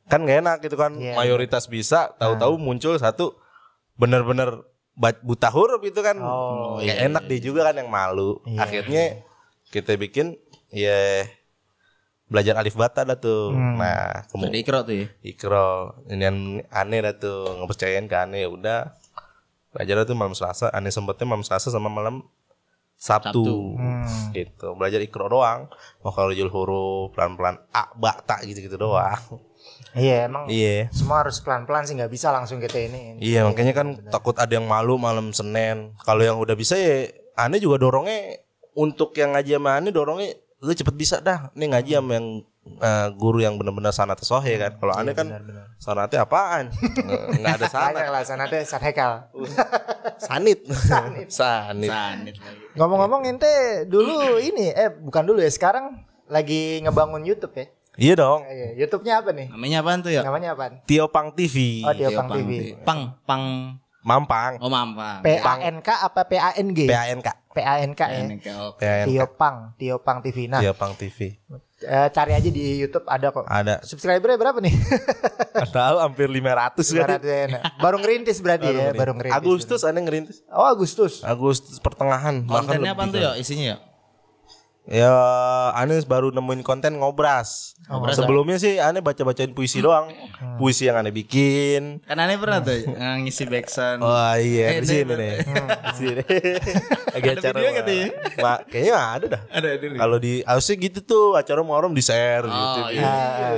kan nggak enak gitu kan. Mayoritas bisa, tahu-tahu muncul satu benar-benar buta huruf itu kan. Gak enak dia juga kan yang malu. Akhirnya kita bikin belajar alif bata dah tuh. Nah, jadi ikro tuh ya. Ikro. Ini yang aneh dah tuh, ngepercayain ke aneh udah. Belajar tuh malam Selasa, aneh sempetnya malam Selasa sama malam Sabtu. Gitu. Belajar ikro doang. Makharijul huruf, pelan-pelan a, ba, ta gitu-gitu doang. Iya emang semua harus pelan-pelan sih, nggak bisa langsung kita ini. Iya makanya kan takut ada yang malu malam Senin. Kalau yang udah bisa ya aneh juga dorongnya untuk yang ngaji sama aneh dorongnya lu cepet bisa dah. Nih ngaji sama yang guru yang benar-benar sanate sohe kan. Kalau aneh kan sanate apaan? Enggak ada sanat. Banyak lah sanate Hekal. Sanit. Ngomong-ngomong ente dulu ini bukan dulu ya, sekarang lagi ngebangun YouTube ya? Iya dong. YouTube-nya apa nih? Namanya apaan tuh ya? Namanya apaan? Tio Pang TV. Oh, Tio Pang TV. Mampang. Oh, Mampang. PANK apa PANG? PANK. PANK ya. PANK. Tio Pang TV. Nah, Tio Pang TV. Cari aja di YouTube ada kok. Ada. Subscribernya berapa nih? Tahu hampir 500 kan. Baru ngerintis berarti ya, baru ngerintis. Agustus aneh ngerintis. Oh, Agustus Pertengahan. Kontennya apa tuh ya isinya ya? Ya, aneh baru nemuin konten ngobras. Sebelumnya sih aneh baca-bacain puisi doang. Puisi yang aneh bikin. Kan aneh pernah tuh ngisi backsound. Oh iya, di sini nih. Di sini. Lagi Ada acara. video katanya? Kayaknya ada dah. Ada dulu. Kalau di ausnya gitu tuh, acara Muharram di-share gitu. Iya.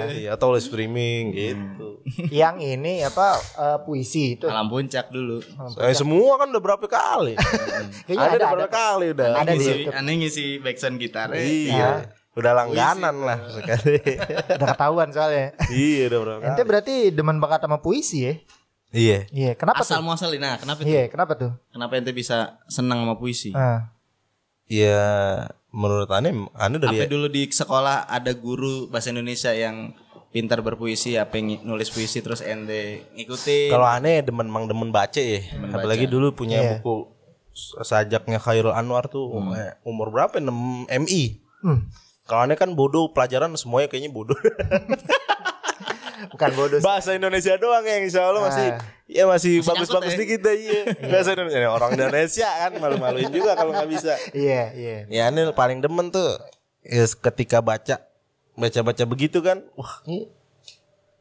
Iya, atau live streaming gitu. yang ini apa puisi itu. Alam Puncak dulu. Semua kan udah berapa kali. Kayaknya ada berapa kali udah. Ada di YouTube. Aneh ngisi backsound gitar. Iya. Udah langganan lah sekali. Udah ketahuan soalnya. Iya, udah berapa kali. Ente berarti demen banget sama puisi ya? Iya. Iya, kenapa Asal tuh? muasal nah, kenapa itu? Iya, kenapa tuh? Kenapa ente bisa senang sama puisi? Iya, menurut Ane dari Apa dulu di sekolah ada guru bahasa Indonesia yang pintar berpuisi, apa yang nulis puisi terus ente ngikutin? kalau Ane demen baca ya. Apalagi dulu punya buku sajaknya Khairul Anwar tuh umur berapa? 6 MI. Kalau Ane kan bodoh, pelajaran semuanya kayaknya bodoh. Bukan bodoh. Bahasa Indonesia doang yang insya Allah masih bagus-bagus dikit iya. Bahasa Indonesia orang Indonesia kan malu-maluin juga kalau nggak bisa. Iya. Ya Anil paling demen tuh ketika baca begitu kan, wah ini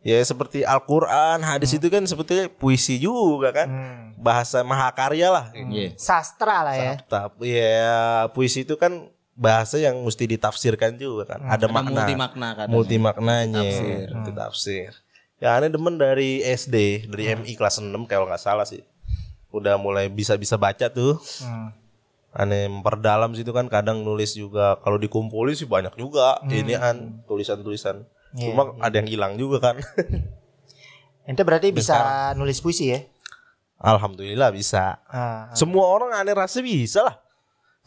ya seperti Al-Quran, hadis itu kan sebetulnya puisi juga kan, bahasa mahakarya lah. Sastra lah ya. Ya puisi itu kan bahasa yang mesti ditafsirkan juga kan. Ada makna. Multi maknanya. Itu tafsir. Ya aneh demen dari SD, dari MI kelas 6 kalau nggak salah sih. Udah mulai bisa baca tuh. Aneh memperdalam situ kan, kadang nulis juga. Kalau dikumpulin sih banyak juga. Inian tulisan-tulisan. Cuma ada yang hilang juga kan. Ente berarti bisa nulis puisi ya? Alhamdulillah bisa. Semua orang aneh rasa bisa lah.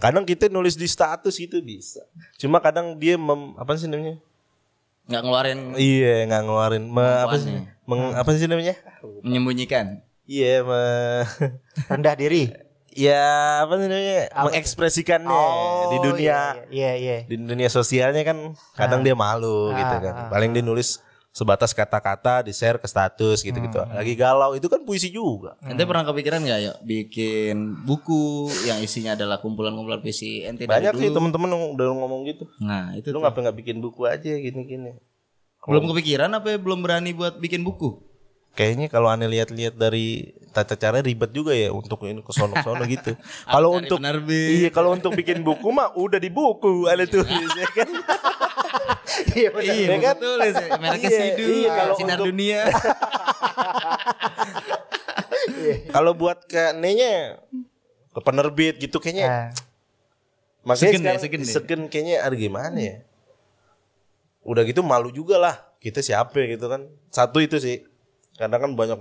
Kadang kita nulis di status itu bisa. Cuma kadang dia apa sih namanya? Nggak ngeluarin. Iya, nggak ngeluarin. Apa sih namanya? Menyembunyikan. Iya, rendah diri. Ya, apa sih namanya? Mengekspresikannya di dunia. Iya. Di dunia sosialnya kan kadang dia malu gitu kan. Paling dia nulis sebatas kata-kata di-share ke status gitu-gitu. Lagi galau itu kan puisi juga. Ente pernah kepikiran nggak ya bikin buku yang isinya adalah kumpulan-kumpulan puisi ente dari Banyak sih teman-teman udah ngomong gitu. Nah, itu lu ngapa nggak bikin buku aja gini-gini? Belum kepikiran apa belum berani buat bikin buku? Kayaknya kalau aneh lihat-lihat dari tata cara ribet juga ya untuk ini ke sono-sono gitu. Kalau untuk kalau untuk bikin buku mah udah di buku ada tulisnya kan. Iya kan tulis mereknya Sidu, Sinar Dunia. Kalau buat ke nenya ke penerbit gitu kayaknya. Makanya segen kayaknya ada gimana ya. Udah gitu malu juga lah. Kita siapa gitu kan. Satu itu sih. Karena kan banyak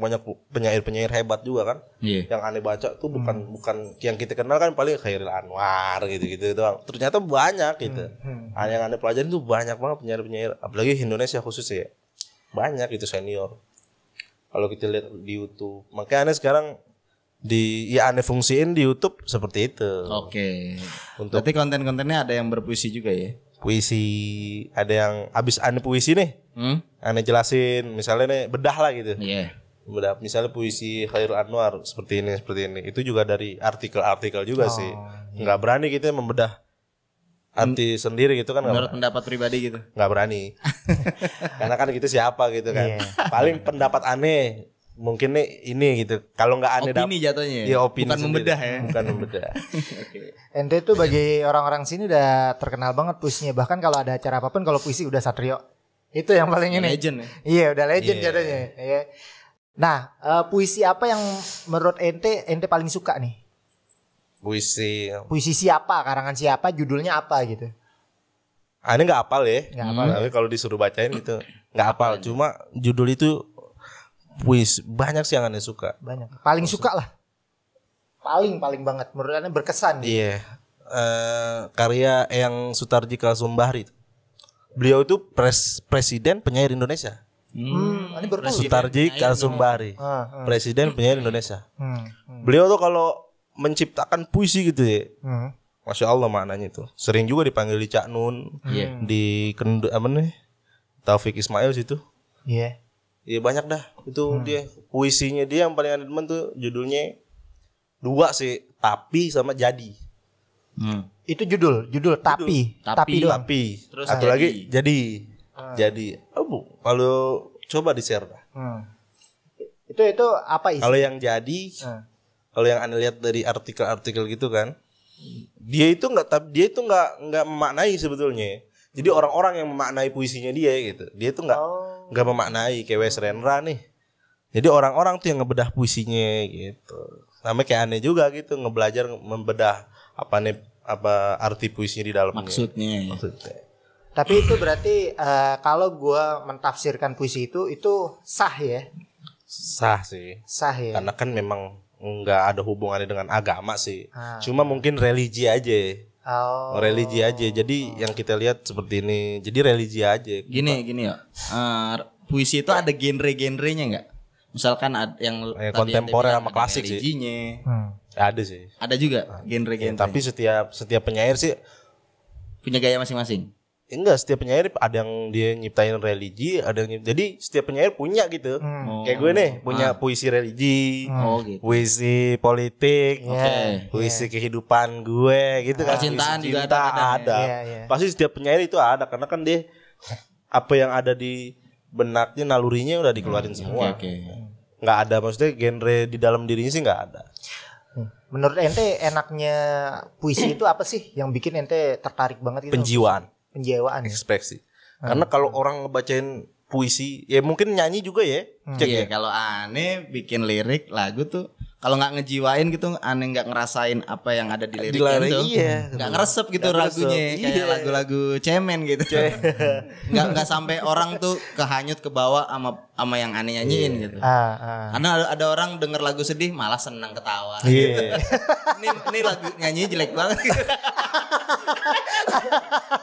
penyair hebat juga kan. Yang aneh baca tuh bukan yang kita kenal kan paling Khairul Anwar gitu-gitu doang. Ternyata banyak gitu. Yang aneh pelajarin tuh banyak banget penyair apalagi Indonesia khusus ya. Banyak itu senior. Kalau kita lihat di YouTube. Makanya aneh sekarang aneh fungsiin di YouTube seperti itu. Oke. Berarti konten-kontennya ada yang berpuisi juga ya? Puisi, ada yang abis aneh puisi nih. Aneh jelasin misalnya nih bedah lah gitu. Bedah misalnya puisi Khairul Anwar seperti ini. Itu juga dari artikel-artikel juga sih. Nggak berani kita membedah arti sendiri gitu kan. Menurut pendapat pribadi gitu. Nggak berani. Karena kan gitu siapa gitu kan. Paling pendapat aneh mungkin nih ini gitu. Kalau nggak aneh opini jatuhnya. Iya, opini bukan sendiri. membedah ya. Bukan membedah. Ente tuh bagi orang-orang sini udah terkenal banget puisinya. Bahkan kalau ada acara apapun kalau puisi udah Satrio. Itu yang paling ini. Legend ya. Iya, udah legend jatuhnya. Iya. Nah, puisi apa yang menurut ente paling suka nih? Puisi siapa, karangan siapa, judulnya apa gitu? Aneh nggak hafal ya. Tapi kalau disuruh bacain gitu nggak hafal. Cuma judul itu puisi banyak sih yang aneh suka. Banyak. Paling suka lah. Paling banget. Menurut aneh berkesan. Iya. Karya yang Sutarji Kalsumbahri. Beliau itu presiden penyair Indonesia. Aneh baru tahu. Sutarji Kalsumbahri. Presiden penyair Indonesia. Beliau tuh kalau menciptakan puisi gitu ya. Masya Allah maknanya itu. Sering juga dipanggil di Cak Nun, di Taufik Ismail situ. Iya. Iya banyak dah. Itu dia puisinya dia yang paling aneh teman tuh judulnya 2 sih, Tapi sama Jadi. Itu judul tapi doang. Tapi. Terus Satu lagi Jadi. Jadi. Kalau coba di-share dah. Itu apa isi? Kalau yang Jadi, kalau yang Anda lihat dari artikel-artikel gitu kan, dia itu nggak memaknai sebetulnya. Jadi orang-orang yang memaknai puisinya dia gitu. Dia itu nggak memaknai kayak Wes Rendra nih. Jadi orang-orang tuh yang ngebedah puisinya gitu. Sama kayak aneh juga gitu membedah apa arti puisinya di dalamnya. Maksudnya. Tapi itu berarti kalau gue mentafsirkan puisi itu sah ya? Sah sih. Sah ya. Karena kan memang nggak ada hubungannya dengan agama sih. Cuma mungkin religi aja. Religi aja. Jadi yang kita lihat seperti ini. Jadi religi aja. Gini ya. Puisi itu ada genre-genrenya nggak? Misalkan yang kontemporer sama klasik sih. Ada sih. Ada juga genre-genre. Tapi setiap penyair sih punya gaya masing-masing. Enggak, setiap penyair ada yang dia nyiptain religi, ada yang jadi setiap penyair punya gitu. Kayak gue nih punya puisi religi, gitu. puisi politik, puisi kehidupan gue gitu kan. Percintaan juga ada. Pasti setiap penyair itu ada karena kan dia apa yang ada di benaknya nalurinya udah dikeluarin semua. Nggak ada maksudnya genre di dalam dirinya sih nggak ada. Menurut ente enaknya puisi itu apa sih yang bikin ente tertarik banget gitu? Penjiwaan ekspresi. Karena kalau orang ngebacain puisi, ya mungkin nyanyi juga ya. Iya, kalau aneh bikin lirik lagu tuh kalau nggak ngejiwain gitu, aneh nggak ngerasain apa yang ada di lirik itu. Iya. Nggak ngeresep gitu lagunya, kayak lagu-lagu cemen gitu. Nggak sampai orang tuh kehanyut ke bawah sama yang aneh nyanyiin gitu. Karena ada orang denger lagu sedih malah senang ketawa. Gitu. Ini lagu nyanyi jelek banget.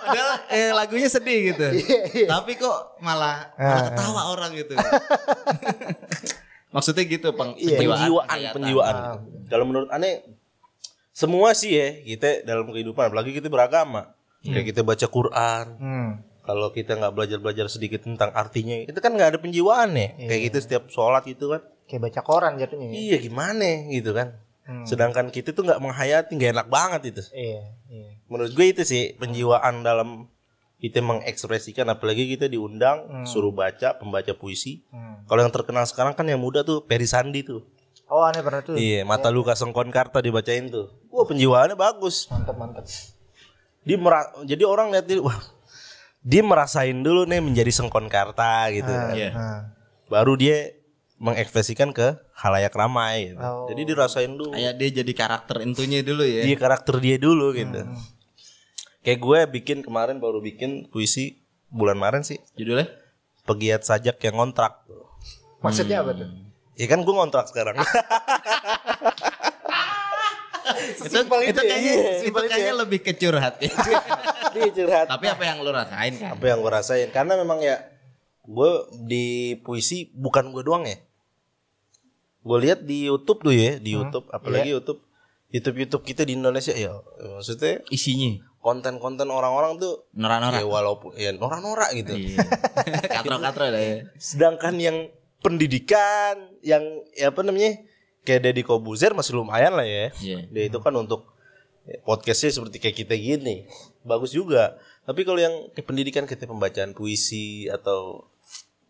Padahal lagunya sedih gitu. Tapi kok malah ketawa orang gitu. Maksudnya gitu penjiwaan. Kalau menurut aneh semua sih ya kita dalam kehidupan, apalagi kita beragama. Kayak kita baca Quran. Kalau kita nggak belajar sedikit tentang artinya, itu kan nggak ada penjiwaan ya. Kayak gitu setiap sholat gitu kan. Kayak baca koran jatuhnya. Iya gimana gitu kan. Sedangkan kita tuh nggak menghayati, nggak enak banget itu. Menurut gue itu sih penjiwaan dalam kita mengekspresikan, apalagi kita diundang suruh baca pembaca puisi. Kalau yang terkenal sekarang kan yang muda tuh Ferry Sandi tuh. Oh aneh pernah tuh. Iya, Mata Luka Sengkonkarta dibacain tuh. Wah penjiwaannya bagus. Mantap. Jadi orang lihat dia, wah dia merasain dulu nih menjadi Sengkonkarta gitu. Baru dia mengekspresikan ke khalayak ramai gitu. Jadi dirasain dulu. Kayak dia jadi karakter intunya dulu ya. Dia karakter dia dulu gitu. Kayak gue baru bikin puisi bulan kemarin sih. Judulnya? Pegiat sajak yang ngontrak. Maksudnya apa tuh? Ya kan gue ngontrak sekarang. itu kayaknya lebih ke curhat ya. Dia curhat. Tapi apa yang lu rasain kan? Apa yang gue rasain? Karena memang ya gue di puisi bukan gue doang ya. Gue lihat di YouTube tuh ya, di YouTube apalagi YouTube kita di Indonesia ya, maksudnya isinya konten-konten orang-orang tuh norak-norak. Ya walaupun ya norak-norak gitu. Katro-katro lah ya. Sedangkan yang pendidikan yang kayak Deddy Kobuzer masih lumayan lah ya. Dia itu kan untuk podcastnya seperti kayak kita gini bagus juga. Tapi kalau yang pendidikan kita pembacaan puisi atau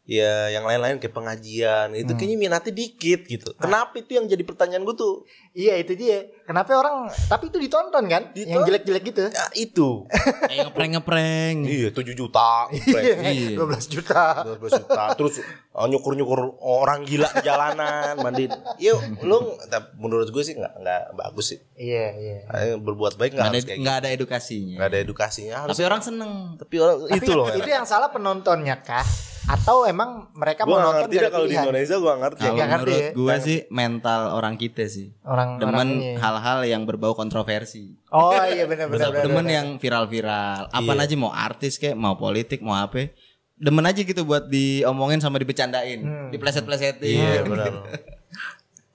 ya yang lain-lain kayak pengajian itu kayaknya minatnya dikit gitu. Kenapa itu yang jadi pertanyaan gue tuh? Iya itu dia. Kenapa orang tapi itu ditonton kan? Yang jelek-jelek gitu. Ya itu. Kayak ngeprank. Iya 7 juta. Iya. 12 juta. 12 juta. Terus nyukur-nyukur orang gila di jalanan, mandiin. Yuk, lu menurut gue sih enggak bagus sih. Iya. Berbuat baik enggak harus kayak Enggak ada edukasinya. Enggak ada edukasinya. Tapi orang seneng. Tapi orang itu loh. Itu yang salah penontonnya kah? Atau emang mereka Gua mau nonton ngerti dah kalau di Indonesia gua ngerti. Kalau nggak ngerti menurut ya. gue sih mental orang kita sih. Demen hal-hal yang berbau kontroversi. Oh iya benar. Demen yang viral-viral. Apaan aja mau artis kayak mau politik mau apa. Demen aja gitu buat diomongin sama dibecandain, dipleset-plesetin. Iya benar.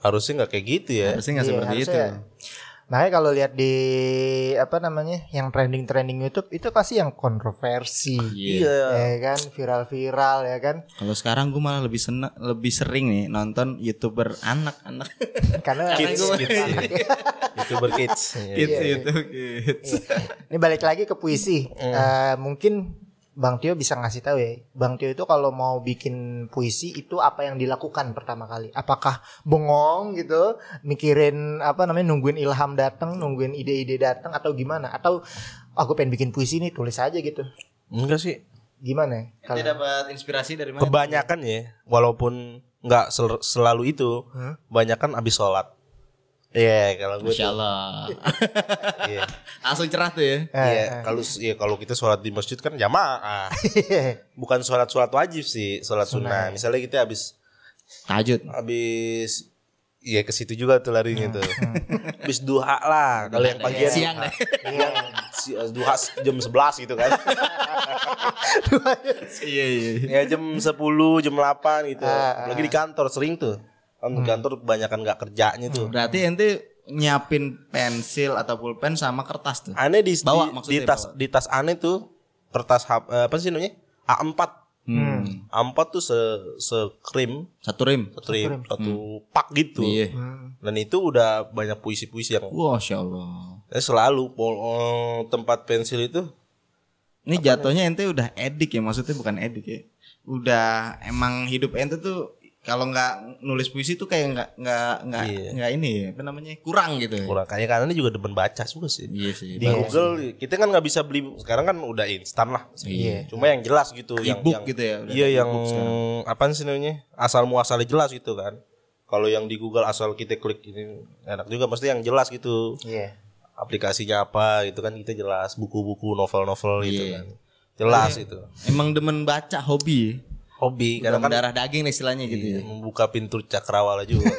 Harusnya nggak kayak gitu ya. Harusnya nggak seperti itu. Makanya kalau lihat di yang trending YouTube itu pasti yang kontroversi. Iya. Ya kan, viral-viral ya kan. Kalau sekarang gue malah lebih sering nih nonton YouTuber anak-anak. Karena kids. YouTuber kids. Kids. Ini balik lagi ke puisi. Mungkin Bang Tio bisa ngasih tahu ya. Bang Tio itu kalau mau bikin puisi itu apa yang dilakukan pertama kali? Apakah bengong gitu, mikirin nungguin ilham datang, nungguin ide-ide datang atau gimana? Atau aku pengen bikin puisi nih, tulis aja gitu. Enggak sih. Gimana? Kalau dapat inspirasi dari mana? Kebanyakan ya, walaupun nggak selalu itu, kebanyakan abis sholat. Iya, kalau gue Masya Allah. Iya. Langsung cerah tuh ya. Iya, kalau kita sholat di masjid kan jamaah. Bukan sholat wajib sih, sholat sunnah. Misalnya kita habis tahajud. Iya ke situ juga tuh larinya tuh. Habis duha lah. Kalau yang pagi siang deh. Duha jam 11 gitu kan. Iya. Ya jam 10, jam 8 gitu. Apalagi di kantor sering tuh. Kan di kantor kebanyakan nggak kerjanya tuh. Berarti ente nyiapin pensil atau pulpen sama kertas tuh. Aneh bawa di tas aneh tuh kertas apa sih namanya? A4. A4 tuh sekrim, satu rim, satu pak gitu. Iya. Dan itu udah banyak puisi-puisi yang Masya Allah. Selalu tempat pensil itu. Ini jatuhnya ente udah edik ya, maksudnya bukan edik ya. Udah emang hidup ente tuh kalau nggak nulis puisi tuh kayak nggak ini apa namanya kurang gitu. Kurang kayak karena ini juga demen baca juga sih. Iya sih. Di Google kita kan nggak bisa beli sekarang kan udah instan lah. Iya. Cuma yang jelas gitu. E-book gitu ya. Iya yang apa sih namanya asal muasalnya jelas gitu kan. Kalau yang di Google asal kita klik ini enak juga mesti yang jelas gitu. Iya. Aplikasinya apa gitu kan kita jelas buku-buku novel-novel gitu kan. Jelas itu. Emang demen baca hobi. Karena kan darah daging istilahnya gitu ya. Membuka pintu cakrawala juga.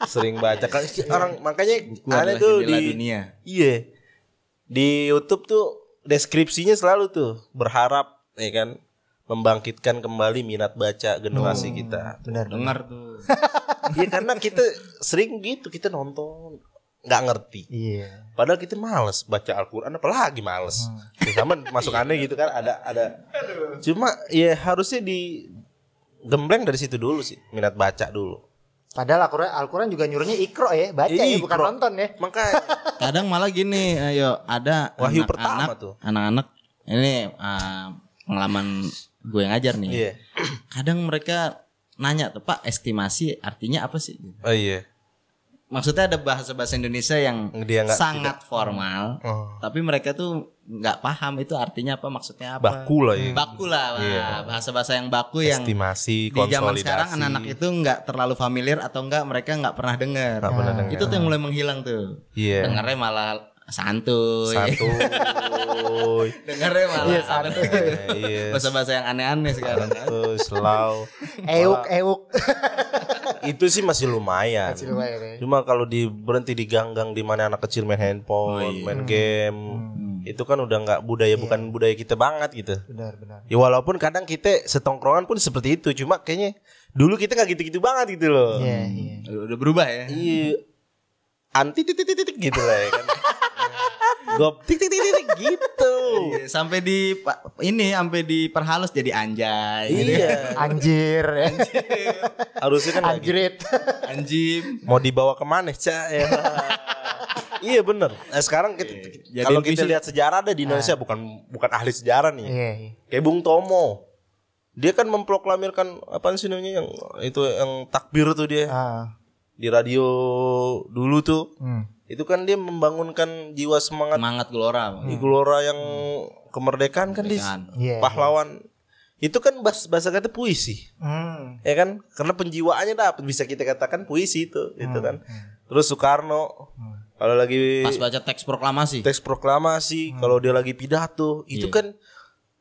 Sering baca kan orang makanya ada tuh di dunia. Iya. Di YouTube tuh deskripsinya selalu tuh berharap ya kan membangkitkan kembali minat baca generasi kita. Benar. Dengar tuh. Iya karena kita sering gitu kita nonton nggak ngerti. Iya. Padahal kita males baca Al-Quran apalagi males. Sama masukannya gitu kan ada. Cuma ya harusnya digembleng dari situ dulu sih minat baca dulu. Padahal Al-Quran juga nyuruhnya ikro ya, baca ya bukan nonton ya. Makanya kadang malah gini, ayo ada wahyu pertama tuh. Anak-anak ini pengalaman gue ngajar nih. Iya. Kadang mereka nanya tuh Pak, estimasi artinya apa sih? Oh iya. Maksudnya ada bahasa-bahasa Indonesia yang sangat formal, tapi mereka tuh nggak paham itu artinya apa, maksudnya apa. Baku lah ya. Baku lah, bahasa-bahasa yang baku yang estimasi, di zaman sekarang anak-anak itu nggak terlalu familiar atau mereka nggak pernah dengar. Itu tuh yang mulai menghilang tuh. Iya. Dengarnya malah santuy. Dengarnya malah santuy. Bahasa-bahasa yang aneh-aneh sekarang. Slow. Euk. Itu sih masih lumayan. Ya. Cuma kalau berhenti di gang-gang di mana anak kecil main handphone, main game, itu kan udah nggak budaya, bukan budaya kita banget gitu. Benar. Ya walaupun kadang kita setongkrongan pun seperti itu, cuma kayaknya dulu kita nggak gitu-gitu banget gitu loh. Iya. Udah berubah ya. Iya. Anti titik gitu lah ya kan. Gop titik gitu. Iya, sampai diperhalus jadi anjay. Iya. Gitu. Anjir. Harusnya kan anjrit. Anjim. Mau dibawa kemana, Cak? Ya. Iya bener. Sekarang kalau kita lihat sejarah ada di Indonesia bukan ahli sejarah nih. Iya. Kayak Bung Tomo. dia kan memproklamirkan apa sih namanya yang itu yang takbir tuh dia di radio dulu tuh. Itu kan dia membangunkan jiwa semangat gelora yang kemerdekaan kan pahlawan. Itu kan bahasa kata puisi. Ya kan? Karena penjiwaannya dapat bisa kita katakan puisi itu kan. Terus Soekarno kalau lagi pas baca teks proklamasi, kalau dia lagi pidato, itu kan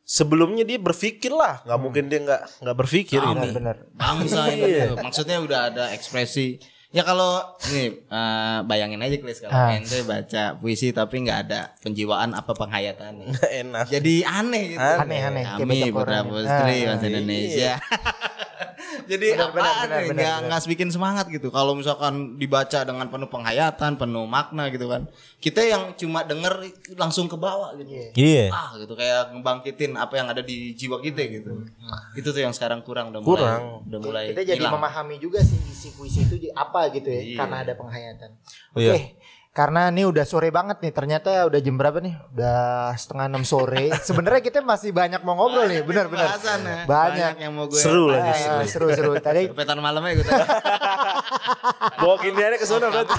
sebelumnya dia berpikir lah, nggak mungkin dia nggak berpikir. Benar. Bangsa itu, maksudnya udah ada ekspresi. Ya kalau ini bayangin aja Klis kalau ente baca puisi tapi nggak ada penjiwaan apa penghayatan. Enak. Jadi aneh gitu. Aneh. Kami Putra Putri bangsa Indonesia. Jadi nggak bikin semangat gitu. Kalau misalkan dibaca dengan penuh penghayatan, penuh makna gitu kan. Kita yang cuma denger langsung ke bawah gitu. Gitu kayak ngebangkitin apa yang ada di jiwa kita gitu. Itu tuh yang sekarang kurang. Udah mulai kita jadi memahami juga sih isi puisi itu apa gitu ya, karena ada penghayatan. Oke. Karena ini udah sore banget nih, ternyata udah jam berapa nih? Udah 5:30 sore. Sebenarnya kita masih banyak mau ngobrol nih, benar. Banyak yang mau gue. Seru lagi. Seru. Tadi petan malamnya gue. Bawa giniannya ke sana berarti.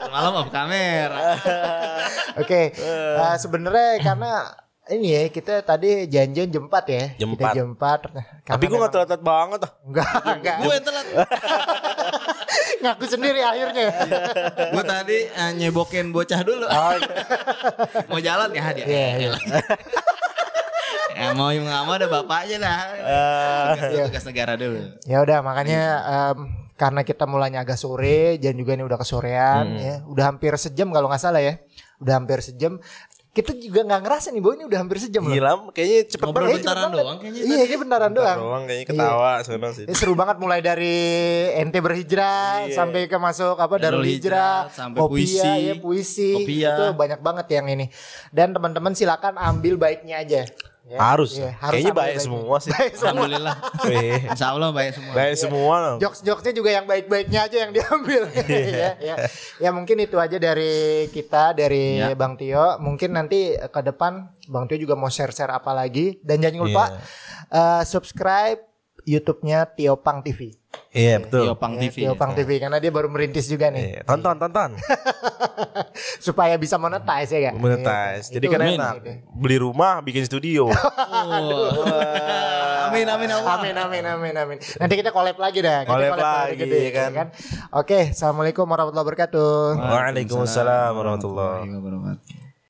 Malam off kamera. Oke. Sebenarnya karena ini ya kita tadi janjian jam 4 ya. Kita jam 4. Tapi gue gak telat banget. Enggak. Gue yang telat. Ngaku sendiri akhirnya. Gue tadi nyebokin bocah dulu. Mau jalan ya dia. Iya. Mau nggak mau ada bapaknya dah. Tugas negara dulu. Ya udah makanya karena kita mulainya agak sore dan juga ini udah kesorean ya. Udah hampir sejam kalau nggak salah ya. Udah hampir sejam. Kita juga nggak ngerasa nih bahwa ini udah hampir sejam loh. Gila, kayaknya cepet banget. Bentaran doang kayaknya. Iya, kayaknya bentaran doang. Kayaknya ketawa senang sih. Seru banget mulai dari ente berhijrah sampai ke masuk Darul Hijrah, sampai puisi. Itu banyak banget yang ini. Dan teman-teman silakan ambil baiknya aja. Ya, harus kayaknya baik semua sih. Alhamdulillah. Insya Allah baik semua. Baik semua. Jokes-jokesnya juga yang baik-baiknya aja yang diambil. Ya mungkin itu aja dari kita, dari Bang Tio. Mungkin nanti ke depan Bang Tio juga mau share-share apa lagi. Dan jangan lupa subscribe YouTube-nya Tio Pang TV. Iya betul. Tio Pang TV karena dia baru merintis juga nih. Tonton. Supaya bisa monetize ya kan. Monetize. Jadi kan enak. Beli rumah, bikin studio. Amin. Nanti kita collab lagi dah. Collab lagi kan. Oke, assalamualaikum warahmatullahi wabarakatuh. Waalaikumsalam warahmatullahi wabarakatuh.